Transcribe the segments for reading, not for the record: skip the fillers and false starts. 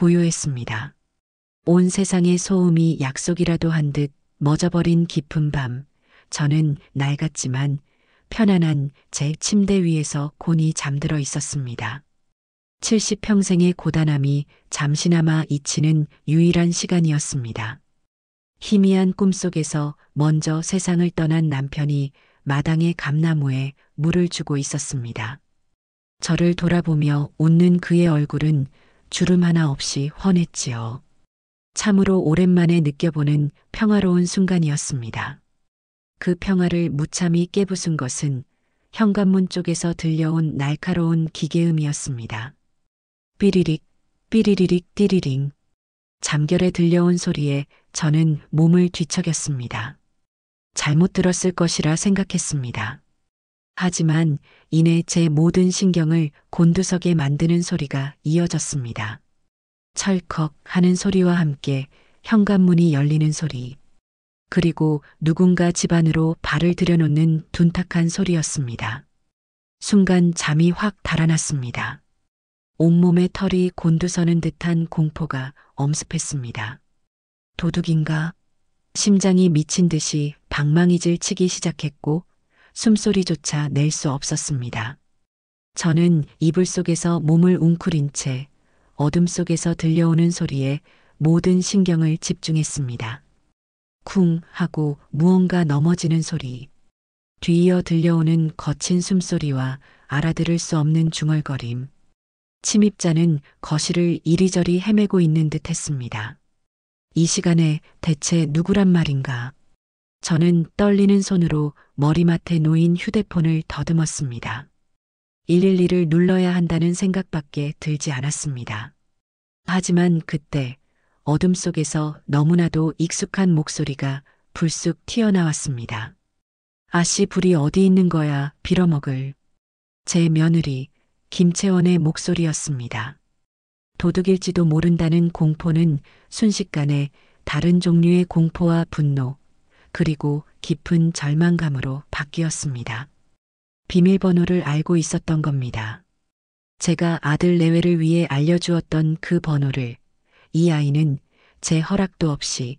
고요했습니다. 온 세상의 소음이 약속이라도 한 듯 멎어버린 깊은 밤, 저는 낡았지만 편안한 제 침대 위에서 곤히 잠들어 있었습니다. 70평생의 고단함이 잠시나마 잊히는 유일한 시간이었습니다. 희미한 꿈속에서 먼저 세상을 떠난 남편이 마당의 감나무에 물을 주고 있었습니다. 저를 돌아보며 웃는 그의 얼굴은 주름 하나 없이 훤했지요. 참으로 오랜만에 느껴보는 평화로운 순간이었습니다. 그 평화를 무참히 깨부순 것은 현관문 쪽에서 들려온 날카로운 기계음이었습니다. 삐리릭, 삐리리릭 띠리링. 잠결에 들려온 소리에 저는 몸을 뒤척였습니다. 잘못 들었을 것이라 생각했습니다. 하지만 이내 제 모든 신경을 곤두서게 만드는 소리가 이어졌습니다. 철컥 하는 소리와 함께 현관문이 열리는 소리, 그리고 누군가 집 안으로 발을 들여놓는 둔탁한 소리였습니다. 순간 잠이 확 달아났습니다. 온몸에 털이 곤두서는 듯한 공포가 엄습했습니다. 도둑인가? 심장이 미친 듯이 방망이질 치기 시작했고 숨소리조차 낼 수 없었습니다. 저는 이불 속에서 몸을 웅크린 채 어둠 속에서 들려오는 소리에 모든 신경을 집중했습니다. 쿵 하고 무언가 넘어지는 소리, 뒤이어 들려오는 거친 숨소리와 알아들을 수 없는 중얼거림. 침입자는 거실을 이리저리 헤매고 있는 듯 했습니다. 이 시간에 대체 누구란 말인가? 저는 떨리는 손으로 머리맡에 놓인 휴대폰을 더듬었습니다. 112를 눌러야 한다는 생각밖에 들지 않았습니다. 하지만 그때 어둠 속에서 너무나도 익숙한 목소리가 불쑥 튀어나왔습니다. 아씨, 불이 어디 있는 거야, 빌어먹을. 제 며느리 김채원의 목소리였습니다. 도둑일지도 모른다는 공포는 순식간에 다른 종류의 공포와 분노, 그리고 깊은 절망감으로 바뀌었습니다. 비밀번호를 알고 있었던 겁니다. 제가 아들 내외를 위해 알려주었던 그 번호를 이 아이는 제 허락도 없이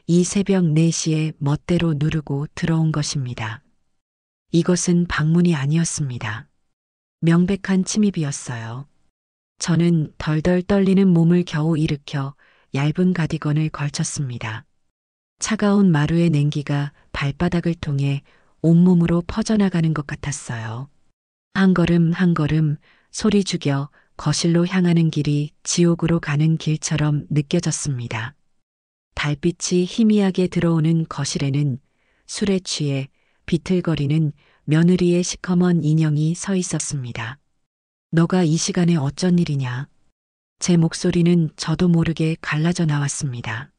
이 새벽 4시에 멋대로 누르고 들어온 것입니다. 이것은 방문이 아니었습니다. 명백한 침입이었어요. 저는 덜덜 떨리는 몸을 겨우 일으켜 얇은 가디건을 걸쳤습니다. 차가운 마루의 냉기가 발바닥을 통해 온몸으로 퍼져나가는 것 같았어요. 한 걸음 한 걸음 소리 죽여 거실로 향하는 길이 지옥으로 가는 길처럼 느껴졌습니다. 달빛이 희미하게 들어오는 거실에는 술에 취해 비틀거리는 며느리의 시커먼 인형이 서 있었습니다. 너가 이 시간에 어쩐 일이냐? 제 목소리는 저도 모르게 갈라져 나왔습니다.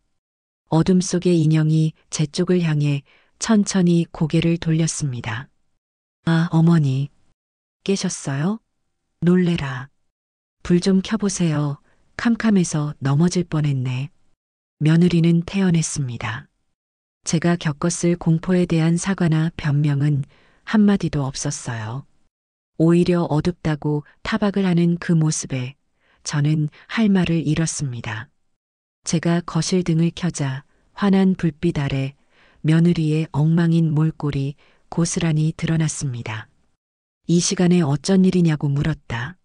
어둠 속의 인형이 제 쪽을 향해 천천히 고개를 돌렸습니다. 아, 어머니. 깨셨어요? 놀래라. 불 좀 켜보세요. 캄캄해서 넘어질 뻔했네. 며느리는 태연했습니다. 제가 겪었을 공포에 대한 사과나 변명은 한마디도 없었어요. 오히려 어둡다고 타박을 하는 그 모습에 저는 할 말을 잃었습니다. 제가 거실 등을 켜자 환한 불빛 아래 며느리의 엉망인 몰골이 고스란히 드러났습니다. 이 시간에 어쩐 일이냐고 물었다.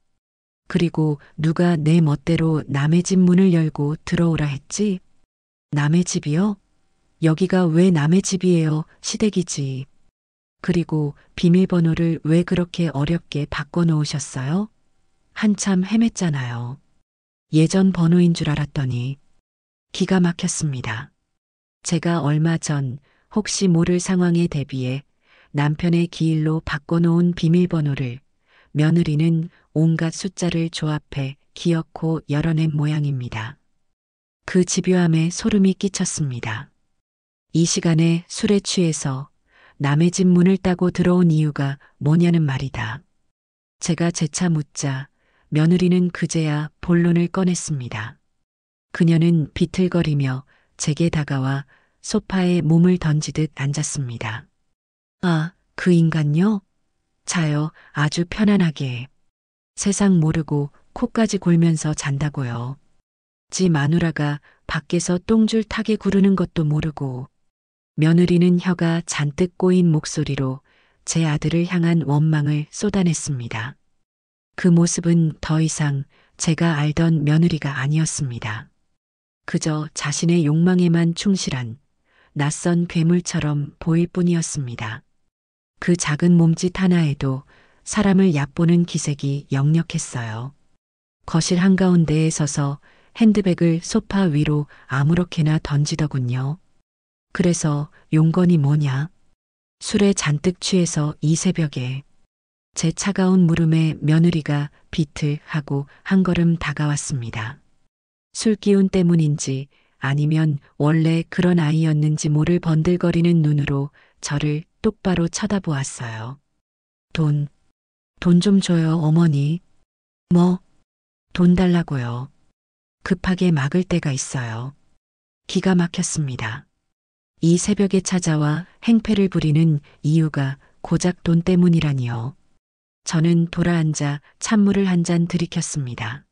그리고 누가 내 멋대로 남의 집 문을 열고 들어오라 했지? 남의 집이요? 여기가 왜 남의 집이에요? 시댁이지. 그리고 비밀번호를 왜 그렇게 어렵게 바꿔놓으셨어요? 한참 헤맸잖아요. 예전 번호인 줄 알았더니 기가 막혔습니다. 제가 얼마 전 혹시 모를 상황에 대비해 남편의 기일로 바꿔놓은 비밀번호를 며느리는 온갖 숫자를 조합해 기어코 열어낸 모양입니다. 그 집요함에 소름이 끼쳤습니다. 이 시간에 술에 취해서 남의 집 문을 따고 들어온 이유가 뭐냐는 말이다. 제가 재차 묻자 며느리는 그제야 본론을 꺼냈습니다. 그녀는 비틀거리며 제게 다가와 소파에 몸을 던지듯 앉았습니다. 아, 그 인간요? 자요, 아주 편안하게. 세상 모르고 코까지 골면서 잔다고요. 지 마누라가 밖에서 똥줄 타게 구르는 것도 모르고 며느리는 혀가 잔뜩 꼬인 목소리로 제 아들을 향한 원망을 쏟아냈습니다. 그 모습은 더 이상 제가 알던 며느리가 아니었습니다. 그저 자신의 욕망에만 충실한 낯선 괴물처럼 보일 뿐이었습니다. 그 작은 몸짓 하나에도 사람을 얕보는 기색이 역력했어요. 거실 한가운데에 서서 핸드백을 소파 위로 아무렇게나 던지더군요. 그래서 용건이 뭐냐? 술에 잔뜩 취해서 이 새벽에 제 차가운 물음에 며느리가 비틀하고 한 걸음 다가왔습니다. 술 기운 때문인지 아니면 원래 그런 아이였는지 모를 번들거리는 눈으로 저를 똑바로 쳐다보았어요. 돈 좀 줘요, 어머니. 뭐? 돈 달라고요. 급하게 막을 때가 있어요. 기가 막혔습니다. 이 새벽에 찾아와 행패를 부리는 이유가 고작 돈 때문이라니요. 저는 돌아앉아 찬물을 한 잔 들이켰습니다.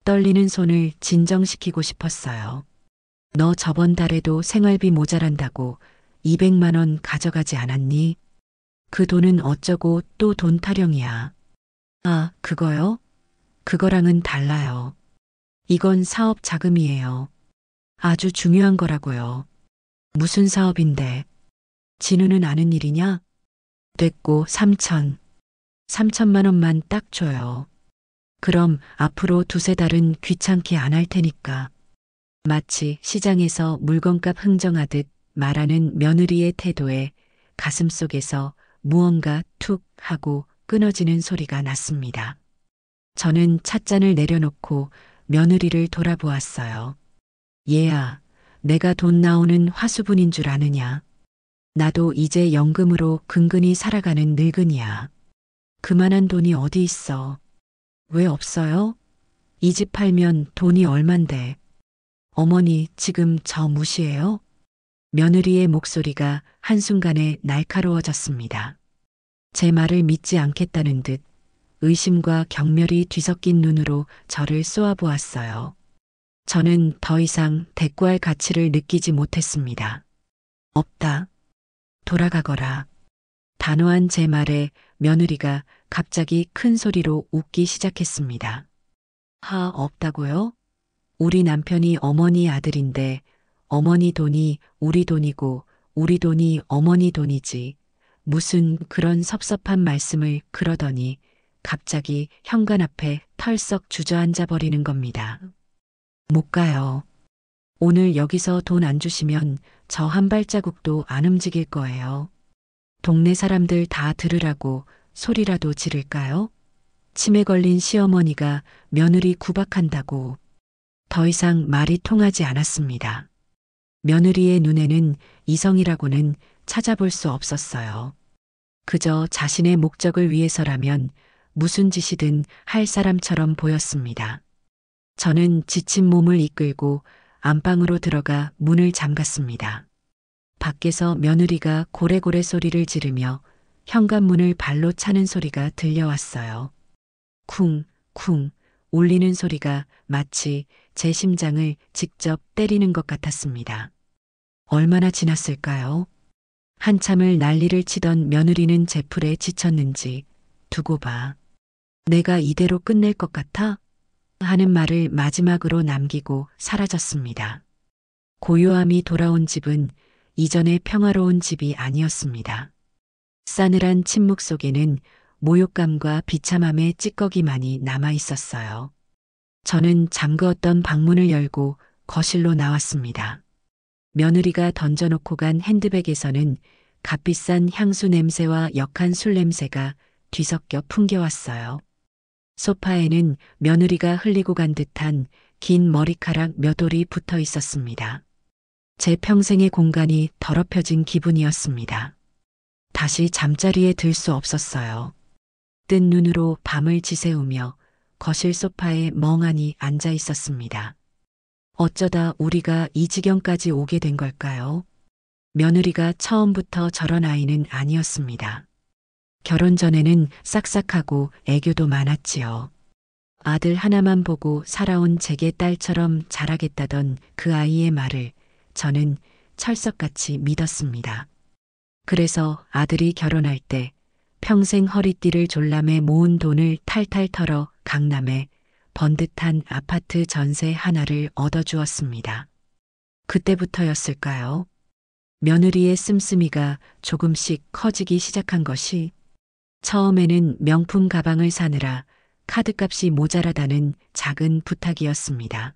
떨리는 손을 진정시키고 싶었어요. 너 저번 달에도 생활비 모자란다고 200만 원 가져가지 않았니? 그 돈은 어쩌고 또 돈 타령이야. 아, 그거요? 그거랑은 달라요. 이건 사업 자금이에요. 아주 중요한 거라고요. 무슨 사업인데? 진우는 아는 일이냐? 됐고 3천만 원만 딱 줘요. 그럼 앞으로 두세 달은 귀찮게 안 할 테니까. 마치 시장에서 물건값 흥정하듯 말하는 며느리의 태도에 가슴속에서 무언가 툭 하고 끊어지는 소리가 났습니다. 저는 찻잔을 내려놓고 며느리를 돌아보았어요. 얘야, 내가 돈 나오는 화수분인 줄 아느냐? 나도 이제 연금으로 근근히 살아가는 늙은이야. 그만한 돈이 어디 있어? 왜 없어요? 이 집 팔면 돈이 얼만데? 어머니 지금 저 무시해요? 며느리의 목소리가 한순간에 날카로워졌습니다. 제 말을 믿지 않겠다는 듯 의심과 경멸이 뒤섞인 눈으로 저를 쏘아보았어요. 저는 더 이상 대꾸할 가치를 느끼지 못했습니다. 없다. 돌아가거라. 단호한 제 말에 며느리가 갑자기 큰 소리로 웃기 시작했습니다. 하, 없다고요? 우리 남편이 어머니 아들인데 어머니 돈이 우리 돈이고 우리 돈이 어머니 돈이지. 무슨 그런 섭섭한 말씀을 그러더니 갑자기 현관 앞에 털썩 주저앉아 버리는 겁니다. 못 가요. 오늘 여기서 돈 안 주시면 저 한 발자국도 안 움직일 거예요. 동네 사람들 다 들으라고 소리라도 지를까요? 치매 걸린 시어머니가 며느리 구박한다고. 더 이상 말이 통하지 않았습니다. 며느리의 눈에는 이성이라고는 찾아볼 수 없었어요. 그저 자신의 목적을 위해서라면 무슨 짓이든 할 사람처럼 보였습니다. 저는 지친 몸을 이끌고 안방으로 들어가 문을 잠갔습니다. 밖에서 며느리가 고래고래 소리를 지르며 현관문을 발로 차는 소리가 들려왔어요. 쿵, 쿵 울리는 소리가 마치 제 심장을 직접 때리는 것 같았습니다. 얼마나 지났을까요? 한참을 난리를 치던 며느리는 제 풀에 지쳤는지 두고 봐. 내가 이대로 끝낼 것 같아? 하는 말을 마지막으로 남기고 사라졌습니다. 고요함이 돌아온 집은 이전의 평화로운 집이 아니었습니다. 싸늘한 침묵 속에는 모욕감과 비참함의 찌꺼기만이 남아 있었어요. 저는 잠그었던 방문을 열고 거실로 나왔습니다. 며느리가 던져놓고 간 핸드백에서는 값비싼 향수 냄새와 역한 술 냄새가 뒤섞여 풍겨왔어요. 소파에는 며느리가 흘리고 간 듯한 긴 머리카락 몇 올이 붙어 있었습니다. 제 평생의 공간이 더럽혀진 기분이었습니다. 다시 잠자리에 들 수 없었어요. 뜬 눈으로 밤을 지새우며 거실 소파에 멍하니 앉아 있었습니다. 어쩌다 우리가 이 지경까지 오게 된 걸까요? 며느리가 처음부터 저런 아이는 아니었습니다. 결혼 전에는 싹싹하고 애교도 많았지요. 아들 하나만 보고 살아온 제게 딸처럼 자라겠다던 그 아이의 말을 저는 철석같이 믿었습니다. 그래서 아들이 결혼할 때 평생 허리띠를 졸라매 모은 돈을 탈탈 털어 강남에 번듯한 아파트 전세 하나를 얻어주었습니다. 그때부터였을까요? 며느리의 씀씀이가 조금씩 커지기 시작한 것이. 처음에는 명품 가방을 사느라 카드값이 모자라다는 작은 부탁이었습니다.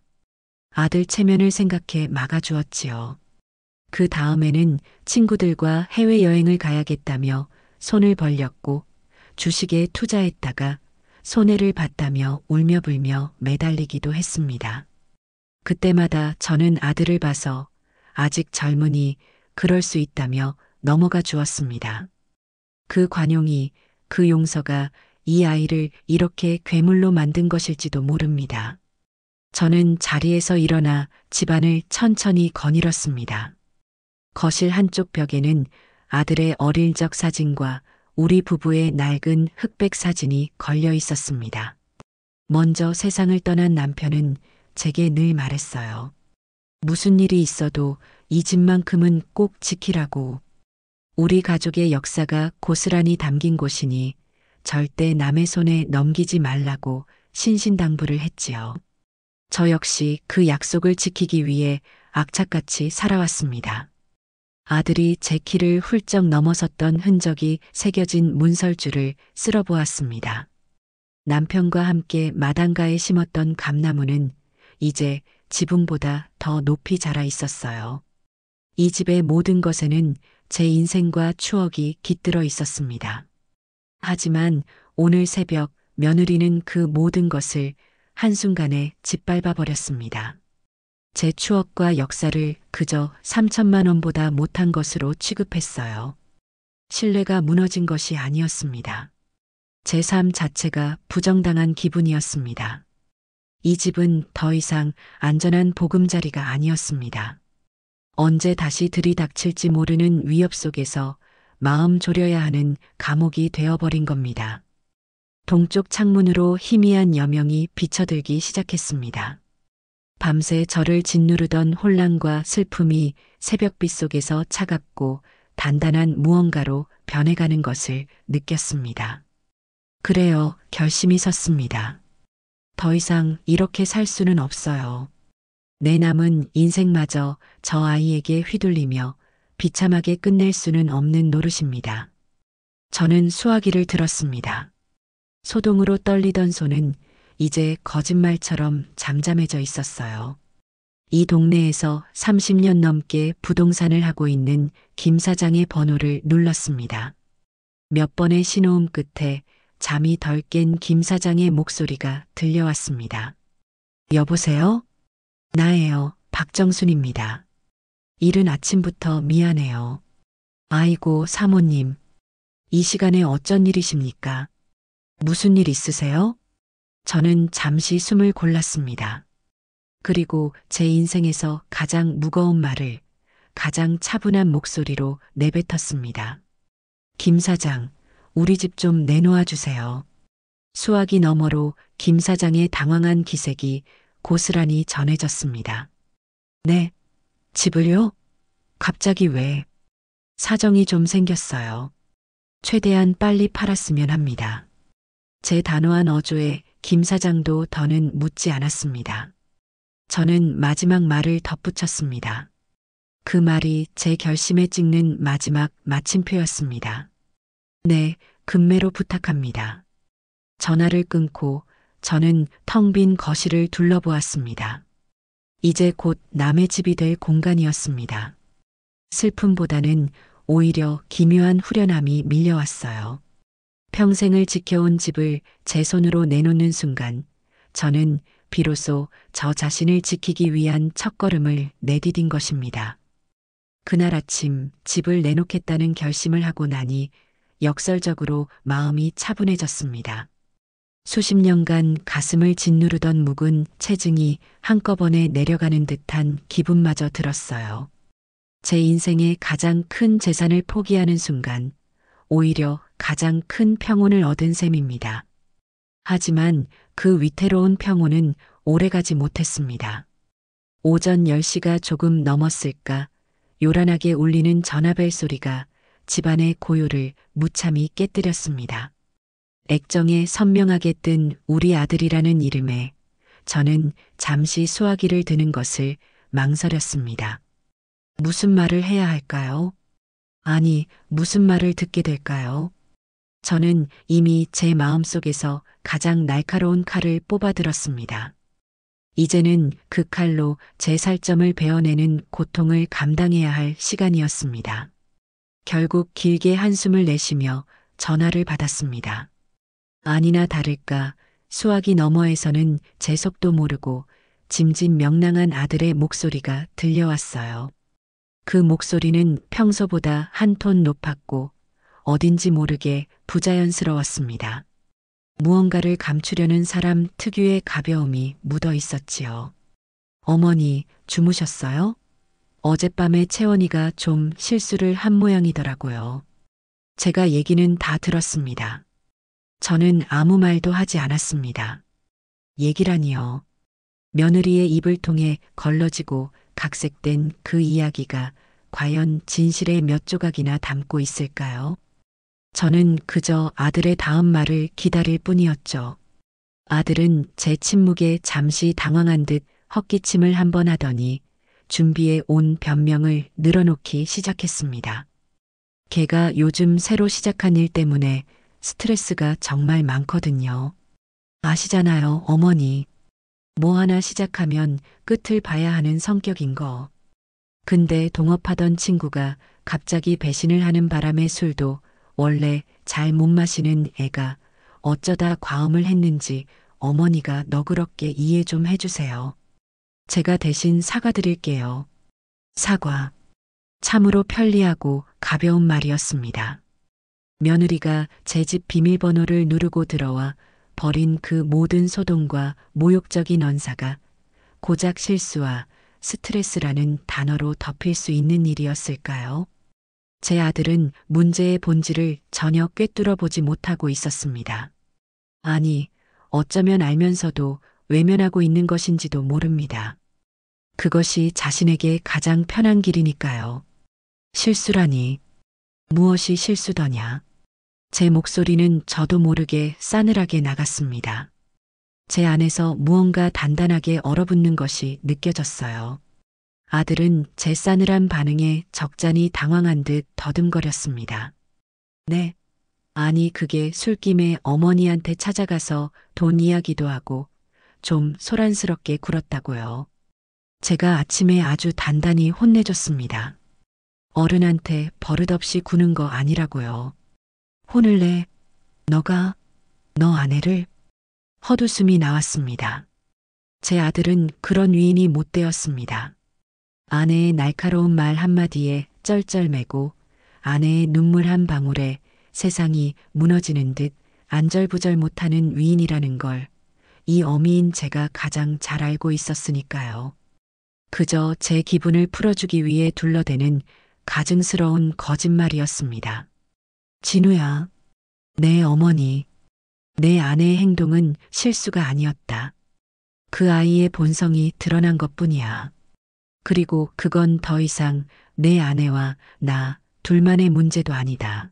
아들 체면을 생각해 막아주었지요. 그 다음에는 친구들과 해외여행을 가야겠다며 손을 벌렸고 주식에 투자했다가 손해를 봤다며 울며불며 매달리기도 했습니다. 그때마다 저는 아들을 봐서 아직 젊으니 그럴 수 있다며 넘어가 주었습니다. 그 관용이, 그 용서가 이 아이를 이렇게 괴물로 만든 것일지도 모릅니다. 저는 자리에서 일어나 집안을 천천히 거닐었습니다. 거실 한쪽 벽에는 아들의 어릴 적 사진과 우리 부부의 낡은 흑백 사진이 걸려 있었습니다. 먼저 세상을 떠난 남편은 제게 늘 말했어요. 무슨 일이 있어도 이 집만큼은 꼭 지키라고. 우리 가족의 역사가 고스란히 담긴 곳이니 절대 남의 손에 넘기지 말라고 신신당부를 했지요. 저 역시 그 약속을 지키기 위해 악착같이 살아왔습니다. 아들이 제 키를 훌쩍 넘어섰던 흔적이 새겨진 문설주를 쓸어보았습니다. 남편과 함께 마당가에 심었던 감나무는 이제 지붕보다 더 높이 자라 있었어요. 이 집의 모든 것에는 제 인생과 추억이 깃들어 있었습니다. 하지만 오늘 새벽 며느리는 그 모든 것을 한순간에 짓밟아 버렸습니다. 제 추억과 역사를 그저 3천만 원보다 못한 것으로 취급했어요. 신뢰가 무너진 것이 아니었습니다. 제 삶 자체가 부정당한 기분이었습니다. 이 집은 더 이상 안전한 보금자리가 아니었습니다. 언제 다시 들이닥칠지 모르는 위협 속에서 마음 졸여야 하는 감옥이 되어버린 겁니다. 동쪽 창문으로 희미한 여명이 비쳐들기 시작했습니다. 밤새 저를 짓누르던 혼란과 슬픔이 새벽빛 속에서 차갑고 단단한 무언가로 변해가는 것을 느꼈습니다. 그래요, 결심이 섰습니다. 더 이상 이렇게 살 수는 없어요. 내 남은 인생마저 저 아이에게 휘둘리며 비참하게 끝낼 수는 없는 노릇입니다. 저는 수화기를 들었습니다. 소동으로 떨리던 손은 이제 거짓말처럼 잠잠해져 있었어요. 이 동네에서 30년 넘게 부동산을 하고 있는 김 사장의 번호를 눌렀습니다. 몇 번의 신호음 끝에 잠이 덜 깬 김 사장의 목소리가 들려왔습니다. 여보세요? 나예요. 박정순입니다. 이른 아침부터 미안해요. 아이고, 사모님. 이 시간에 어쩐 일이십니까? 무슨 일 있으세요? 저는 잠시 숨을 골랐습니다. 그리고 제 인생에서 가장 무거운 말을 가장 차분한 목소리로 내뱉었습니다. 김 사장, 우리 집 좀 내놓아 주세요. 수화기 너머로 김 사장의 당황한 기색이 고스란히 전해졌습니다. 네, 집을요? 갑자기 왜? 사정이 좀 생겼어요. 최대한 빨리 팔았으면 합니다. 제 단호한 어조에 김 사장도 더는 묻지 않았습니다. 저는 마지막 말을 덧붙였습니다. 그 말이 제 결심에 찍는 마지막 마침표였습니다. 네, 금매로 부탁합니다. 전화를 끊고 저는 텅 빈 거실을 둘러보았습니다. 이제 곧 남의 집이 될 공간이었습니다. 슬픔보다는 오히려 기묘한 후련함이 밀려왔어요. 평생을 지켜온 집을 제 손으로 내놓는 순간 저는 비로소 저 자신을 지키기 위한 첫걸음을 내디딘 것입니다. 그날 아침 집을 내놓겠다는 결심을 하고 나니 역설적으로 마음이 차분해졌습니다. 수십 년간 가슴을 짓누르던 묵은 체증이 한꺼번에 내려가는 듯한 기분마저 들었어요. 제 인생의 가장 큰 재산을 포기하는 순간 오히려 가장 큰 평온을 얻은 셈입니다. 하지만 그 위태로운 평온은 오래가지 못했습니다. 오전 10시가 조금 넘었을까 요란하게 울리는 전화벨 소리가 집안의 고요를 무참히 깨뜨렸습니다. 액정에 선명하게 뜬 우리 아들이라는 이름에 저는 잠시 수화기를 드는 것을 망설였습니다. 무슨 말을 해야 할까요? 아니, 무슨 말을 듣게 될까요? 저는 이미 제 마음속에서 가장 날카로운 칼을 뽑아들었습니다. 이제는 그 칼로 제 살점을 베어내는 고통을 감당해야 할 시간이었습니다. 결국 길게 한숨을 내쉬며 전화를 받았습니다. 아니나 다를까 수화기 너머에서는 제 속도 모르고 짐짓명랑한 아들의 목소리가 들려왔어요. 그 목소리는 평소보다 한 톤 높았고 어딘지 모르게 부자연스러웠습니다. 무언가를 감추려는 사람 특유의 가벼움이 묻어 있었지요. 어머니, 주무셨어요? 어젯밤에 채원이가 좀 실수를 한 모양이더라고요. 제가 얘기는 다 들었습니다. 저는 아무 말도 하지 않았습니다. 얘기라니요. 며느리의 입을 통해 걸러지고 각색된 그 이야기가 과연 진실의 몇 조각이나 담고 있을까요? 저는 그저 아들의 다음 말을 기다릴 뿐이었죠. 아들은 제 침묵에 잠시 당황한 듯 헛기침을 한 번 하더니 준비해 온 변명을 늘어놓기 시작했습니다. 걔가 요즘 새로 시작한 일 때문에 스트레스가 정말 많거든요. 아시잖아요, 어머니. 뭐 하나 시작하면 끝을 봐야 하는 성격인 거. 근데 동업하던 친구가 갑자기 배신을 하는 바람에 술도 원래 잘 못 마시는 애가 어쩌다 과음을 했는지 어머니가 너그럽게 이해 좀 해주세요. 제가 대신 사과드릴게요. 사과. 참으로 편리하고 가벼운 말이었습니다. 며느리가 제 집 비밀번호를 누르고 들어와 벌인 그 모든 소동과 모욕적인 언사가 고작 실수와 스트레스라는 단어로 덮일 수 있는 일이었을까요? 제 아들은 문제의 본질을 전혀 꿰뚫어 보지 못하고 있었습니다. 아니, 어쩌면 알면서도 외면하고 있는 것인지도 모릅니다. 그것이 자신에게 가장 편한 길이니까요. 실수라니. 무엇이 실수더냐. 제 목소리는 저도 모르게 싸늘하게 나갔습니다. 제 안에서 무언가 단단하게 얼어붙는 것이 느껴졌어요. 아들은 제 싸늘한 반응에 적잖이 당황한 듯 더듬거렸습니다. 네. 아니 그게 술김에 어머니한테 찾아가서 돈 이야기도 하고 좀 소란스럽게 굴었다고요. 제가 아침에 아주 단단히 혼내줬습니다. 어른한테 버릇없이 구는 거 아니라고요. 혼을 내. 너가 너 아내를 헛웃음이 나왔습니다. 제 아들은 그런 위인이 못 되었습니다. 아내의 날카로운 말 한마디에 쩔쩔매고 아내의 눈물 한 방울에 세상이 무너지는 듯 안절부절 못하는 위인이라는 걸 이 어미인 제가 가장 잘 알고 있었으니까요. 그저 제 기분을 풀어주기 위해 둘러대는 가증스러운 거짓말이었습니다. 진우야, 내 어머니, 내 아내의 행동은 실수가 아니었다. 그 아이의 본성이 드러난 것뿐이야. 그리고 그건 더 이상 내 아내와 나 둘만의 문제도 아니다.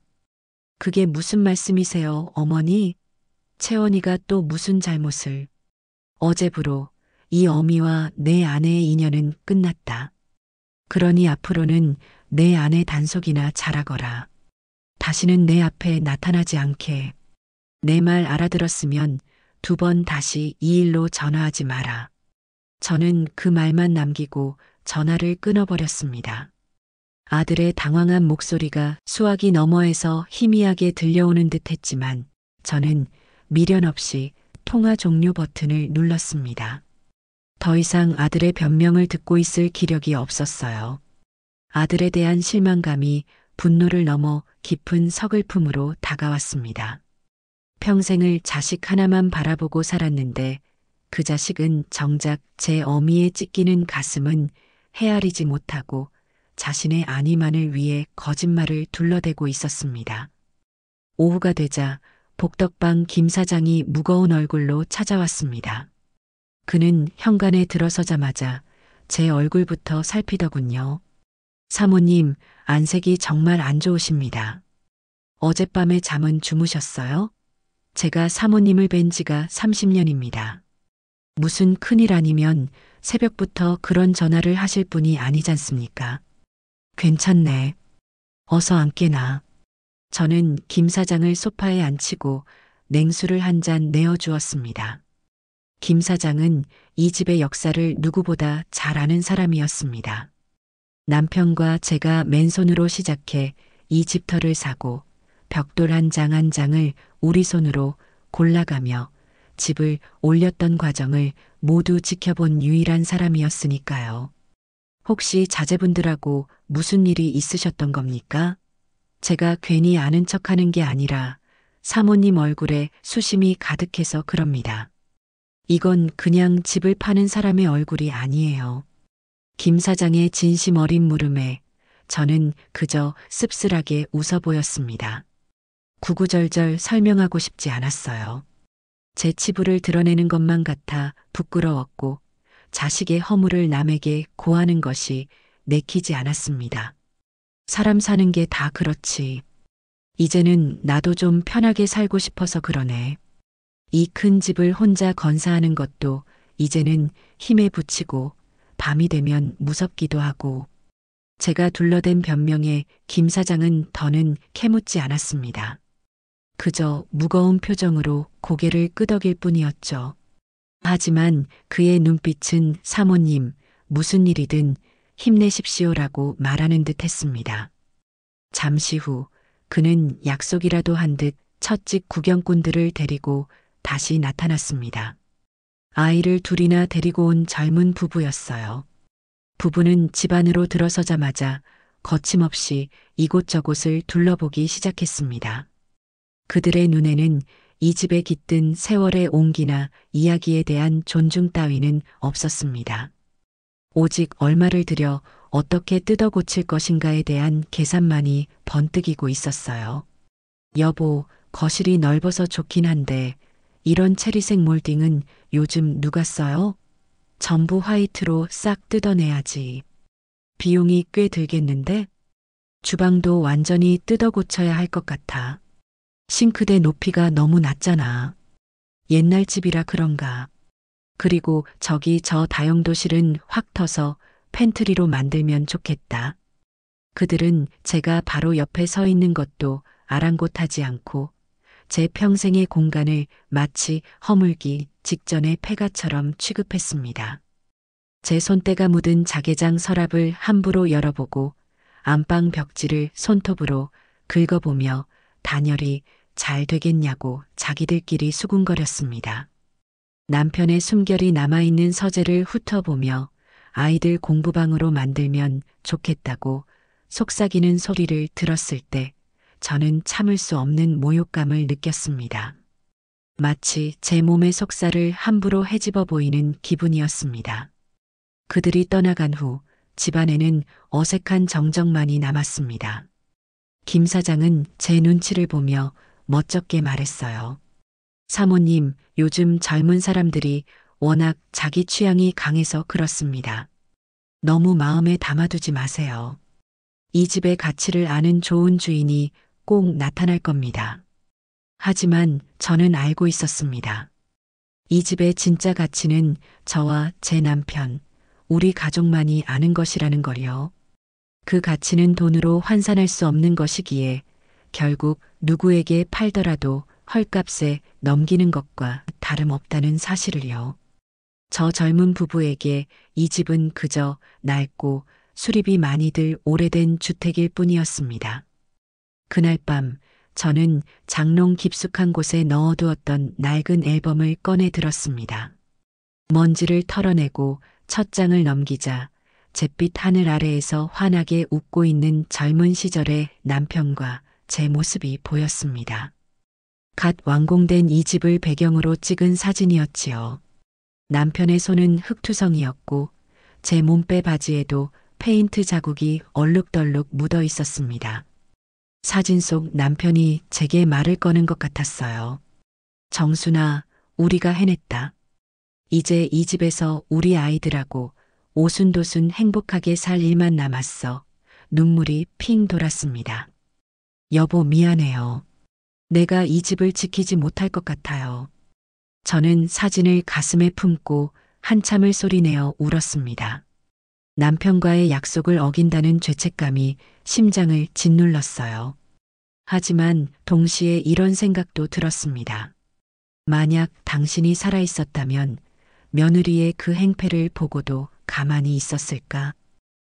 그게 무슨 말씀이세요, 어머니? 채원이가 또 무슨 잘못을. 어제부로 이 어미와 내 아내의 인연은 끝났다. 그러니 앞으로는 내 아내 단속이나 잘하거라. 다시는 내 앞에 나타나지 않게. 내 말 알아들었으면 2번 다시 이 일로 전화하지 마라. 저는 그 말만 남기고 전화를 끊어버렸습니다. 아들의 당황한 목소리가 수화기 너머에서 희미하게 들려오는 듯 했지만 저는 미련 없이 통화 종료 버튼을 눌렀습니다. 더 이상 아들의 변명을 듣고 있을 기력이 없었어요. 아들에 대한 실망감이 분노를 넘어 깊은 서글픔으로 다가왔습니다. 평생을 자식 하나만 바라보고 살았는데 그 자식은 정작 제 어미의 찢기는 가슴은 헤아리지 못하고 자신의 안위만을 위해 거짓말을 둘러대고 있었습니다. 오후가 되자 복덕방 김 사장이 무거운 얼굴로 찾아왔습니다. 그는 현관에 들어서자마자 제 얼굴부터 살피더군요. 사모님, 안색이 정말 안 좋으십니다. 어젯밤에 잠은 주무셨어요? 제가 사모님을 뵌 지가 30년입니다. 무슨 큰일 아니면 새벽부터 그런 전화를 하실 분이 아니잖습니까? 괜찮네. 어서 앉게나. 저는 김 사장을 소파에 앉히고 냉수를 한 잔 내어주었습니다. 김 사장은 이 집의 역사를 누구보다 잘 아는 사람이었습니다. 남편과 제가 맨손으로 시작해 이 집터를 사고 벽돌 한 장 한 장을 우리 손으로 골라가며 집을 올렸던 과정을 모두 지켜본 유일한 사람이었으니까요. 혹시 자제분들하고 무슨 일이 있으셨던 겁니까? 제가 괜히 아는 척하는 게 아니라 사모님 얼굴에 수심이 가득해서 그럽니다. 이건 그냥 집을 파는 사람의 얼굴이 아니에요. 김 사장의 진심 어린 물음에 저는 그저 씁쓸하게 웃어 보였습니다. 구구절절 설명하고 싶지 않았어요. 제 치부를 드러내는 것만 같아 부끄러웠고 자식의 허물을 남에게 고하는 것이 내키지 않았습니다. 사람 사는 게 다 그렇지. 이제는 나도 좀 편하게 살고 싶어서 그러네. 이 큰 집을 혼자 건사하는 것도 이제는 힘에 부치고 밤이 되면 무섭기도 하고. 제가 둘러댄 변명에 김 사장은 더는 캐묻지 않았습니다. 그저 무거운 표정으로 고개를 끄덕일 뿐이었죠. 하지만 그의 눈빛은 사모님, 무슨 일이든 힘내십시오라고 말하는 듯 했습니다. 잠시 후 그는 약속이라도 한 듯 첫집 구경꾼들을 데리고 다시 나타났습니다. 아이를 둘이나 데리고 온 젊은 부부였어요. 부부는 집 안으로 들어서자마자 거침없이 이곳저곳을 둘러보기 시작했습니다. 그들의 눈에는 이 집에 깃든 세월의 온기나 이야기에 대한 존중 따위는 없었습니다. 오직 얼마를 들여 어떻게 뜯어 고칠 것인가에 대한 계산만이 번뜩이고 있었어요. 여보, 거실이 넓어서 좋긴 한데 이런 체리색 몰딩은 요즘 누가 써요? 전부 화이트로 싹 뜯어내야지. 비용이 꽤 들겠는데? 주방도 완전히 뜯어 고쳐야 할 것 같아. 싱크대 높이가 너무 낮잖아. 옛날 집이라 그런가. 그리고 저기 저 다용도실은 확 터서 팬트리로 만들면 좋겠다. 그들은 제가 바로 옆에 서 있는 것도 아랑곳하지 않고 제 평생의 공간을 마치 허물기 직전의 폐가처럼 취급했습니다. 제 손때가 묻은 자개장 서랍을 함부로 열어보고 안방 벽지를 손톱으로 긁어보며 단열이 잘 되겠냐고 자기들끼리 수군거렸습니다. 남편의 숨결이 남아있는 서재를 훑어보며 아이들 공부방으로 만들면 좋겠다고 속삭이는 소리를 들었을 때 저는 참을 수 없는 모욕감을 느꼈습니다. 마치 제 몸의 속살을 함부로 헤집어 보이는 기분이었습니다. 그들이 떠나간 후 집안에는 어색한 정적만이 남았습니다. 김 사장은 제 눈치를 보며 멋쩍게 말했어요. 사모님, 요즘 젊은 사람들이 워낙 자기 취향이 강해서 그렇습니다. 너무 마음에 담아두지 마세요. 이 집의 가치를 아는 좋은 주인이 꼭 나타날 겁니다. 하지만 저는 알고 있었습니다. 이 집의 진짜 가치는 저와 제 남편, 우리 가족만이 아는 것이라는 걸요. 그 가치는 돈으로 환산할 수 없는 것이기에 결국 누구에게 팔더라도 헐값에 넘기는 것과 다름없다는 사실을요. 저 젊은 부부에게 이 집은 그저 낡고 수리비 많이 들 오래된 주택일 뿐이었습니다. 그날 밤 저는 장롱 깊숙한 곳에 넣어두었던 낡은 앨범을 꺼내 들었습니다. 먼지를 털어내고 첫 장을 넘기자 잿빛 하늘 아래에서 환하게 웃고 있는 젊은 시절의 남편과 제 모습이 보였습니다. 갓 완공된 이 집을 배경으로 찍은 사진이었지요. 남편의 손은 흙투성이었고 제 몸빼 바지에도 페인트 자국이 얼룩덜룩 묻어 있었습니다. 사진 속 남편이 제게 말을 거는 것 같았어요. 정순아, 우리가 해냈다. 이제 이 집에서 우리 아이들하고 오순도순 행복하게 살 일만 남았어. 눈물이 핑 돌았습니다. 여보, 미안해요. 내가 이 집을 지키지 못할 것 같아요. 저는 사진을 가슴에 품고 한참을 소리내어 울었습니다. 남편과의 약속을 어긴다는 죄책감이 심장을 짓눌렀어요. 하지만 동시에 이런 생각도 들었습니다. 만약 당신이 살아있었다면 며느리의 그 행패를 보고도 가만히 있었을까?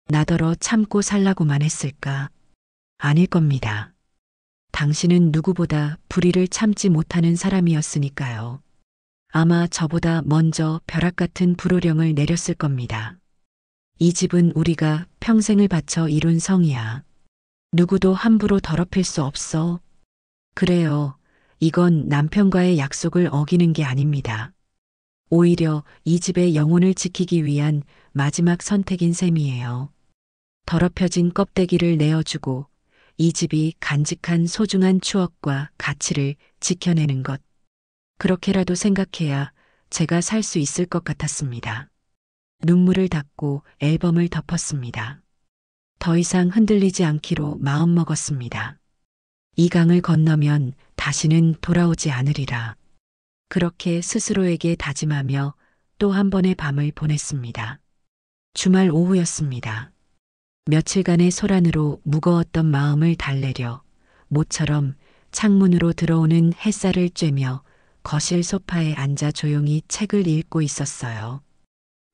나더러 참고 살라고만 했을까? 아닐 겁니다. 당신은 누구보다 불의를 참지 못하는 사람이었으니까요. 아마 저보다 먼저 벼락 같은 불호령을 내렸을 겁니다. 이 집은 우리가 평생을 바쳐 이룬 성이야. 누구도 함부로 더럽힐 수 없어. 그래요. 이건 남편과의 약속을 어기는 게 아닙니다. 오히려 이 집의 영혼을 지키기 위한 마지막 선택인 셈이에요. 더럽혀진 껍데기를 내어주고 이 집이 간직한 소중한 추억과 가치를 지켜내는 것. 그렇게라도 생각해야 제가 살 수 있을 것 같았습니다. 눈물을 닦고 앨범을 덮었습니다. 더 이상 흔들리지 않기로 마음먹었습니다. 이 강을 건너면 다시는 돌아오지 않으리라. 그렇게 스스로에게 다짐하며 또 한 번의 밤을 보냈습니다. 주말 오후였습니다. 며칠간의 소란으로 무거웠던 마음을 달래려 모처럼 창문으로 들어오는 햇살을 쬐며 거실 소파에 앉아 조용히 책을 읽고 있었어요.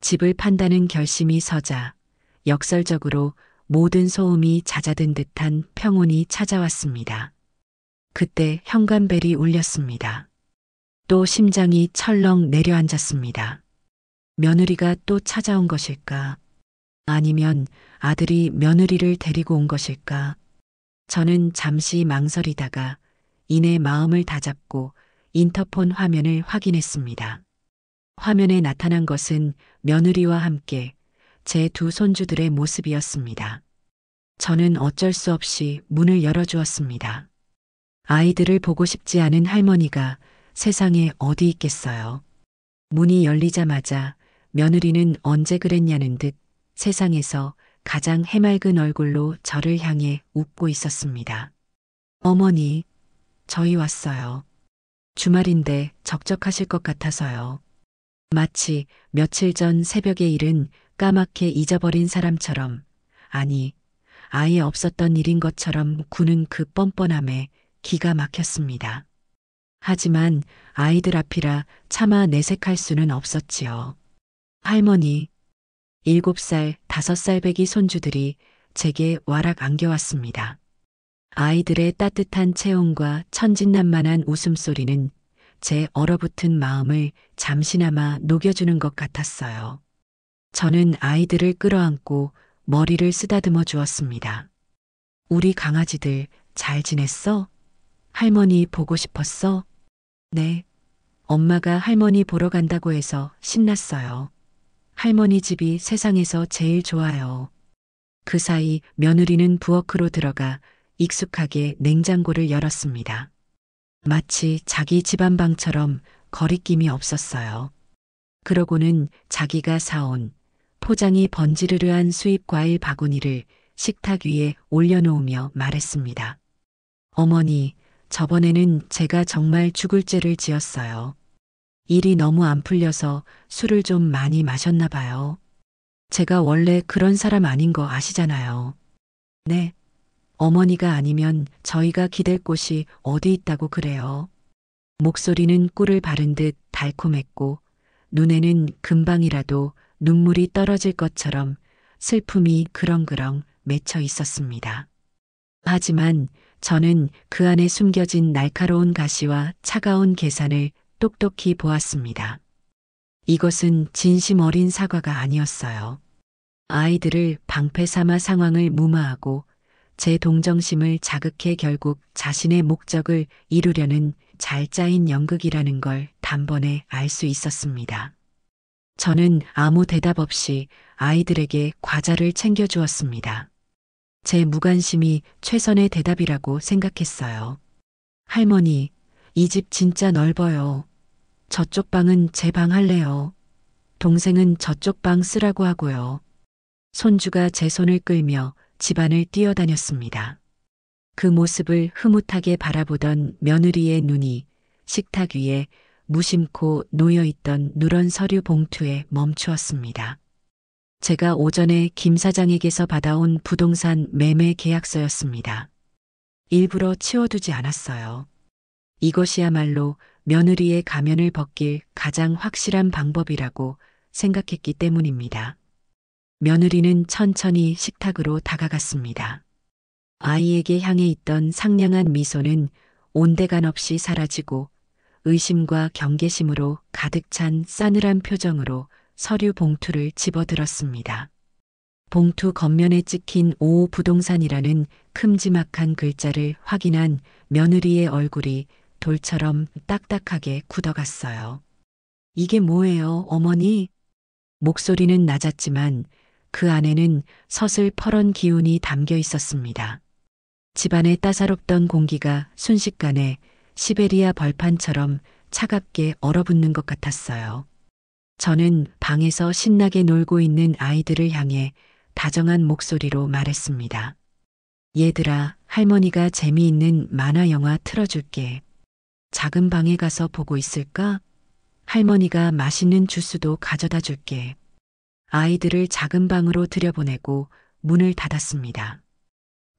집을 판다는 결심이 서자 역설적으로 모든 소음이 잦아든 듯한 평온이 찾아왔습니다. 그때 현관벨이 울렸습니다. 또 심장이 철렁 내려앉았습니다. 며느리가 또 찾아온 것일까? 아니면 아들이 며느리를 데리고 온 것일까? 저는 잠시 망설이다가 이내 마음을 다잡고 인터폰 화면을 확인했습니다. 화면에 나타난 것은 며느리와 함께 제 두 손주들의 모습이었습니다. 저는 어쩔 수 없이 문을 열어주었습니다. 아이들을 보고 싶지 않은 할머니가 세상에 어디 있겠어요. 문이 열리자마자 며느리는 언제 그랬냐는 듯 세상에서 가장 해맑은 얼굴로 저를 향해 웃고 있었습니다. 어머니, 저희 왔어요. 주말인데 적적하실 것 같아서요. 마치 며칠 전 새벽의 일은 까맣게 잊어버린 사람처럼, 아니, 아예 없었던 일인 것처럼 구는 그 뻔뻔함에 기가 막혔습니다. 하지만 아이들 앞이라 차마 내색할 수는 없었지요. 할머니, 7살, 5살 배기 손주들이 제게 와락 안겨왔습니다. 아이들의 따뜻한 체온과 천진난만한 웃음소리는 제 얼어붙은 마음을 잠시나마 녹여주는 것 같았어요. 저는 아이들을 끌어안고 머리를 쓰다듬어 주었습니다. 우리 강아지들 잘 지냈어? 할머니 보고 싶었어? 네. 엄마가 할머니 보러 간다고 해서 신났어요. 할머니 집이 세상에서 제일 좋아요. 그 사이 며느리는 부엌으로 들어가 익숙하게 냉장고를 열었습니다. 마치 자기 집안방처럼 거리낌이 없었어요. 그러고는 자기가 사온 포장이 번지르르한 수입 과일 바구니를 식탁 위에 올려놓으며 말했습니다. 어머니, 저번에는 제가 정말 죽을 죄를 지었어요. 일이 너무 안 풀려서 술을 좀 많이 마셨나 봐요. 제가 원래 그런 사람 아닌 거 아시잖아요. 네. 어머니가 아니면 저희가 기댈 곳이 어디 있다고 그래요. 목소리는 꿀을 바른 듯 달콤했고 눈에는 금방이라도 눈물이 떨어질 것처럼 슬픔이 그렁그렁 맺혀 있었습니다. 하지만 저는 그 안에 숨겨진 날카로운 가시와 차가운 계산을 똑똑히 보았습니다. 이것은 진심 어린 사과가 아니었어요. 아이들을 방패 삼아 상황을 무마하고 제 동정심을 자극해 결국 자신의 목적을 이루려는 잘 짜인 연극이라는 걸 단번에 알 수 있었습니다. 저는 아무 대답 없이 아이들에게 과자를 챙겨주었습니다. 제 무관심이 최선의 대답이라고 생각했어요. 할머니, 이 집 진짜 넓어요. 저쪽 방은 제 방 할래요. 동생은 저쪽 방 쓰라고 하고요. 손주가 제 손을 끌며 집안을 뛰어다녔습니다. 그 모습을 흐뭇하게 바라보던 며느리의 눈이 식탁 위에 무심코 놓여있던 누런 서류 봉투에 멈추었습니다. 제가 오전에 김 사장에게서 받아온 부동산 매매 계약서였습니다. 일부러 치워두지 않았어요. 이것이야말로 며느리의 가면을 벗길 가장 확실한 방법이라고 생각했기 때문입니다. 며느리는 천천히 식탁으로 다가갔습니다. 아이에게 향해 있던 상냥한 미소는 온데간 없이 사라지고 의심과 경계심으로 가득 찬 싸늘한 표정으로 서류 봉투를 집어들었습니다. 봉투 겉면에 찍힌 5호 부동산이라는 큼지막한 글자를 확인한 며느리의 얼굴이 돌처럼 딱딱하게 굳어갔어요. 이게 뭐예요, 어머니? 목소리는 낮았지만 그 안에는 서슬퍼런 기운이 담겨 있었습니다. 집안에 따사롭던 공기가 순식간에 시베리아 벌판처럼 차갑게 얼어붙는 것 같았어요. 저는 방에서 신나게 놀고 있는 아이들을 향해 다정한 목소리로 말했습니다. 얘들아, 할머니가 재미있는 만화 영화 틀어줄게. 작은 방에 가서 보고 있을까? 할머니가 맛있는 주스도 가져다 줄게. 아이들을 작은 방으로 들여보내고 문을 닫았습니다.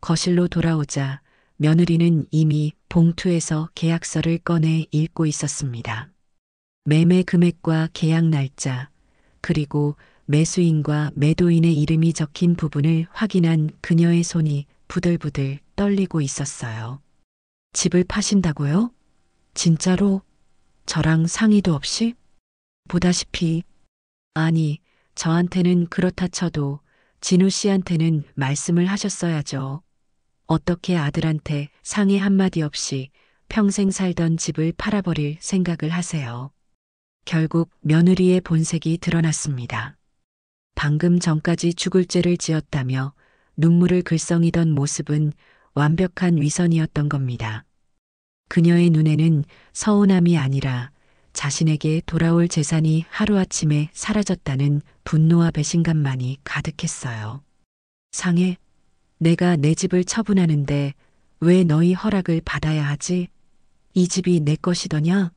거실로 돌아오자 며느리는 이미 봉투에서 계약서를 꺼내 읽고 있었습니다. 매매 금액과 계약 날짜, 그리고 매수인과 매도인의 이름이 적힌 부분을 확인한 그녀의 손이 부들부들 떨리고 있었어요. 집을 파신다고요? 진짜로? 저랑 상의도 없이? 보다시피, 아니, 저한테는 그렇다 쳐도 진우 씨한테는 말씀을 하셨어야죠. 어떻게 아들한테 상의 한마디 없이 평생 살던 집을 팔아버릴 생각을 하세요. 결국 며느리의 본색이 드러났습니다. 방금 전까지 죽을 죄를 지었다며 눈물을 글썽이던 모습은 완벽한 위선이었던 겁니다. 그녀의 눈에는 서운함이 아니라 자신에게 돌아올 재산이 하루아침에 사라졌다는 분노와 배신감만이 가득했어요. 상해, 내가 내 집을 처분하는데 왜 너희 허락을 받아야 하지? 이 집이 내 것이더냐?